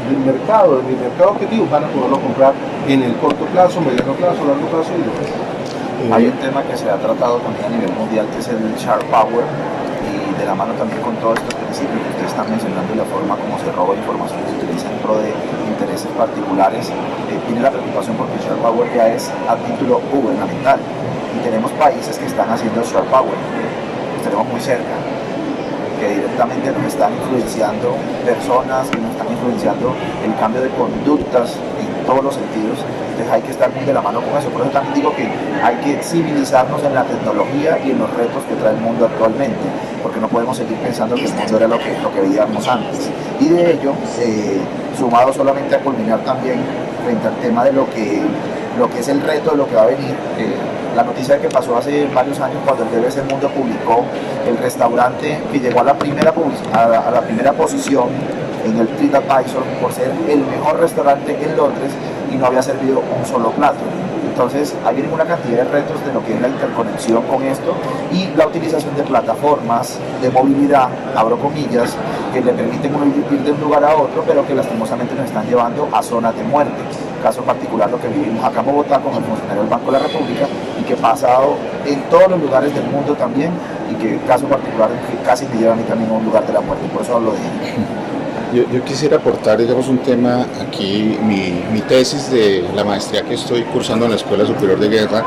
de mi mercado objetivo, van a poderlo comprar en el corto plazo, mediano plazo, largo plazo y demás. Hay un tema que se ha tratado también a nivel mundial que es el Sharp Power, y de la mano también con todos estos principios que ustedes están mencionando y la forma como se roba información y se utiliza en pro de intereses particulares, tiene la preocupación porque el Sharp Power ya es a título gubernamental y tenemos países que están haciendo Sharp Power, los tenemos muy cerca, que directamente nos están influenciando personas, que nos están influenciando el cambio de conductas en todos los sentidos. Entonces hay que estar muy de la mano con eso. Por eso también digo que hay que civilizarnos en la tecnología y en los retos que trae el mundo actualmente, porque no podemos seguir pensando que el mundo era lo que veíamos antes. Y de ello, sumado solamente a culminar también frente al tema de lo que es el reto de lo que va a venir, la noticia que pasó hace varios años cuando el BBC Mundo publicó el restaurante que llegó a la primera posición en el TripAdvisor por ser el mejor restaurante en Londres y no había servido un solo plato. Entonces, hay una cantidad de retos de lo que es la interconexión con esto y la utilización de plataformas de movilidad, abro comillas, que le permiten uno ir de un lugar a otro, pero que lastimosamente nos están llevando a zonas de muerte. Caso particular lo que vivimos acá en Bogotá con el funcionario del Banco de la República y que ha pasado en todos los lugares del mundo también y que caso particular que casi me lleva a mí también a un lugar de la muerte, por eso hablo de ello. Yo quisiera aportar, digamos, un tema aquí, mi tesis de la maestría que estoy cursando en la Escuela Superior de Guerra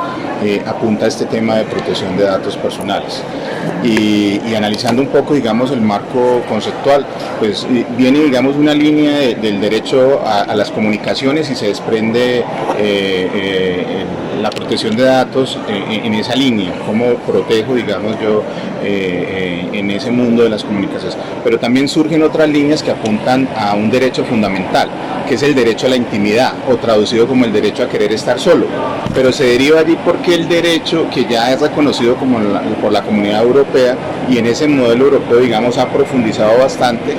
apunta a este tema de protección de datos personales y analizando un poco, digamos, el marco conceptual, pues viene, digamos, una línea del derecho a las comunicaciones y se desprende la protección de datos en esa línea, cómo protejo, digamos, yo en ese mundo de las comunicaciones, pero también surgen otras líneas que apuntan a un derecho fundamental, que es el derecho a la intimidad, o traducido como el derecho a querer estar solo, pero se deriva allí porque el derecho que ya es reconocido como por la Comunidad Europea y en ese modelo europeo, digamos, ha profundizado bastante,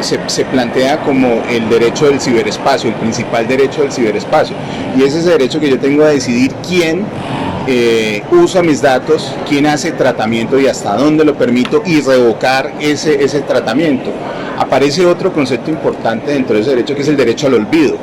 se plantea como el derecho del ciberespacio, el principal derecho del ciberespacio, y es ese derecho que yo tengo a decidir quién usa mis datos, quién hace tratamiento y hasta dónde lo permito y revocar ese tratamiento. Aparece otro concepto importante dentro de ese derecho que es el derecho al olvido.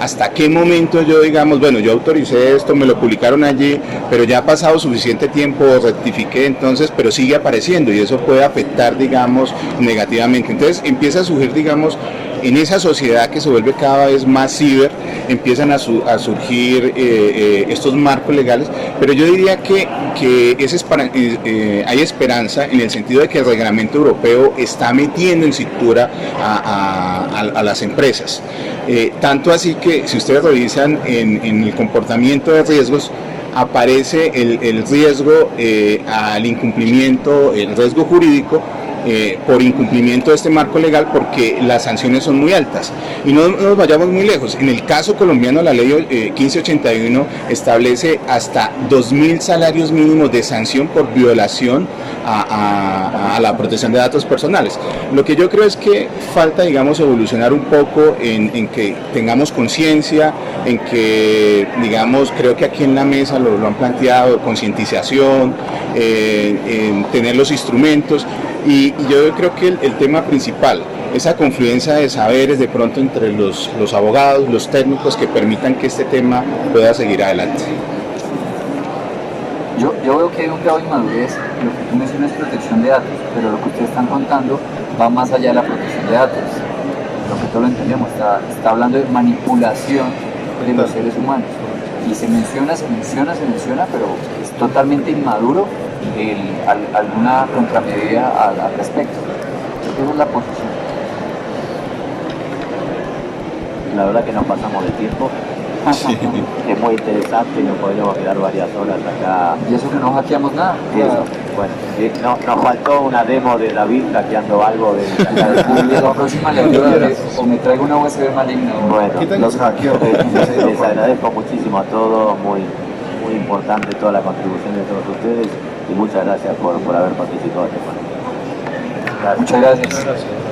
¿Hasta qué momento yo, digamos, bueno, yo autoricé esto, me lo publicaron allí, pero ya ha pasado suficiente tiempo, rectifiqué entonces, pero sigue apareciendo y eso puede afectar, digamos, negativamente? Entonces empieza a surgir, digamos, en esa sociedad que se vuelve cada vez más ciber, empiezan a surgir estos marcos legales, pero yo diría que hay esperanza en el sentido de que el reglamento europeo está metiendo en cintura a las empresas. Tanto así que si ustedes revisan en el comportamiento de riesgos, aparece el riesgo al incumplimiento, el riesgo jurídico por incumplimiento de este marco legal, porque las sanciones son muy altas. Y no nos vayamos muy lejos. En el caso colombiano, la ley 1581 establece hasta 2.000 salarios mínimos de sanción por violación a la protección de datos personales. Lo que yo creo es que falta, digamos, evolucionar un poco en que tengamos conciencia, en que, digamos, creo que aquí en la mesa lo han planteado, concientización, en tener los instrumentos. Y yo creo que el tema principal, esa confluencia de saberes de pronto entre los abogados, los técnicos, que permitan que este tema pueda seguir adelante. Yo veo que hay un grado de inmadurez. Lo que tú mencionas es protección de datos, pero lo que ustedes están contando va más allá de la protección de datos. Lo que todos lo entendemos, está hablando de manipulación de los seres humanos. Y se menciona, pero es totalmente inmaduro alguna contramedida al respecto. Esa es la posición. La verdad que nos pasamos de tiempo. Sí. Es muy interesante y nos podríamos quedar varias horas acá. Y eso que no hackeamos nada. Eso. Bueno, nos faltó una demo de David hackeando algo de La próxima lectura o me traigo una USB maligna. Bueno, Los hackeos. les agradezco muchísimo a todos, muy importante toda la contribución de todos ustedes y muchas gracias por haber participado de este panel. Muchas gracias.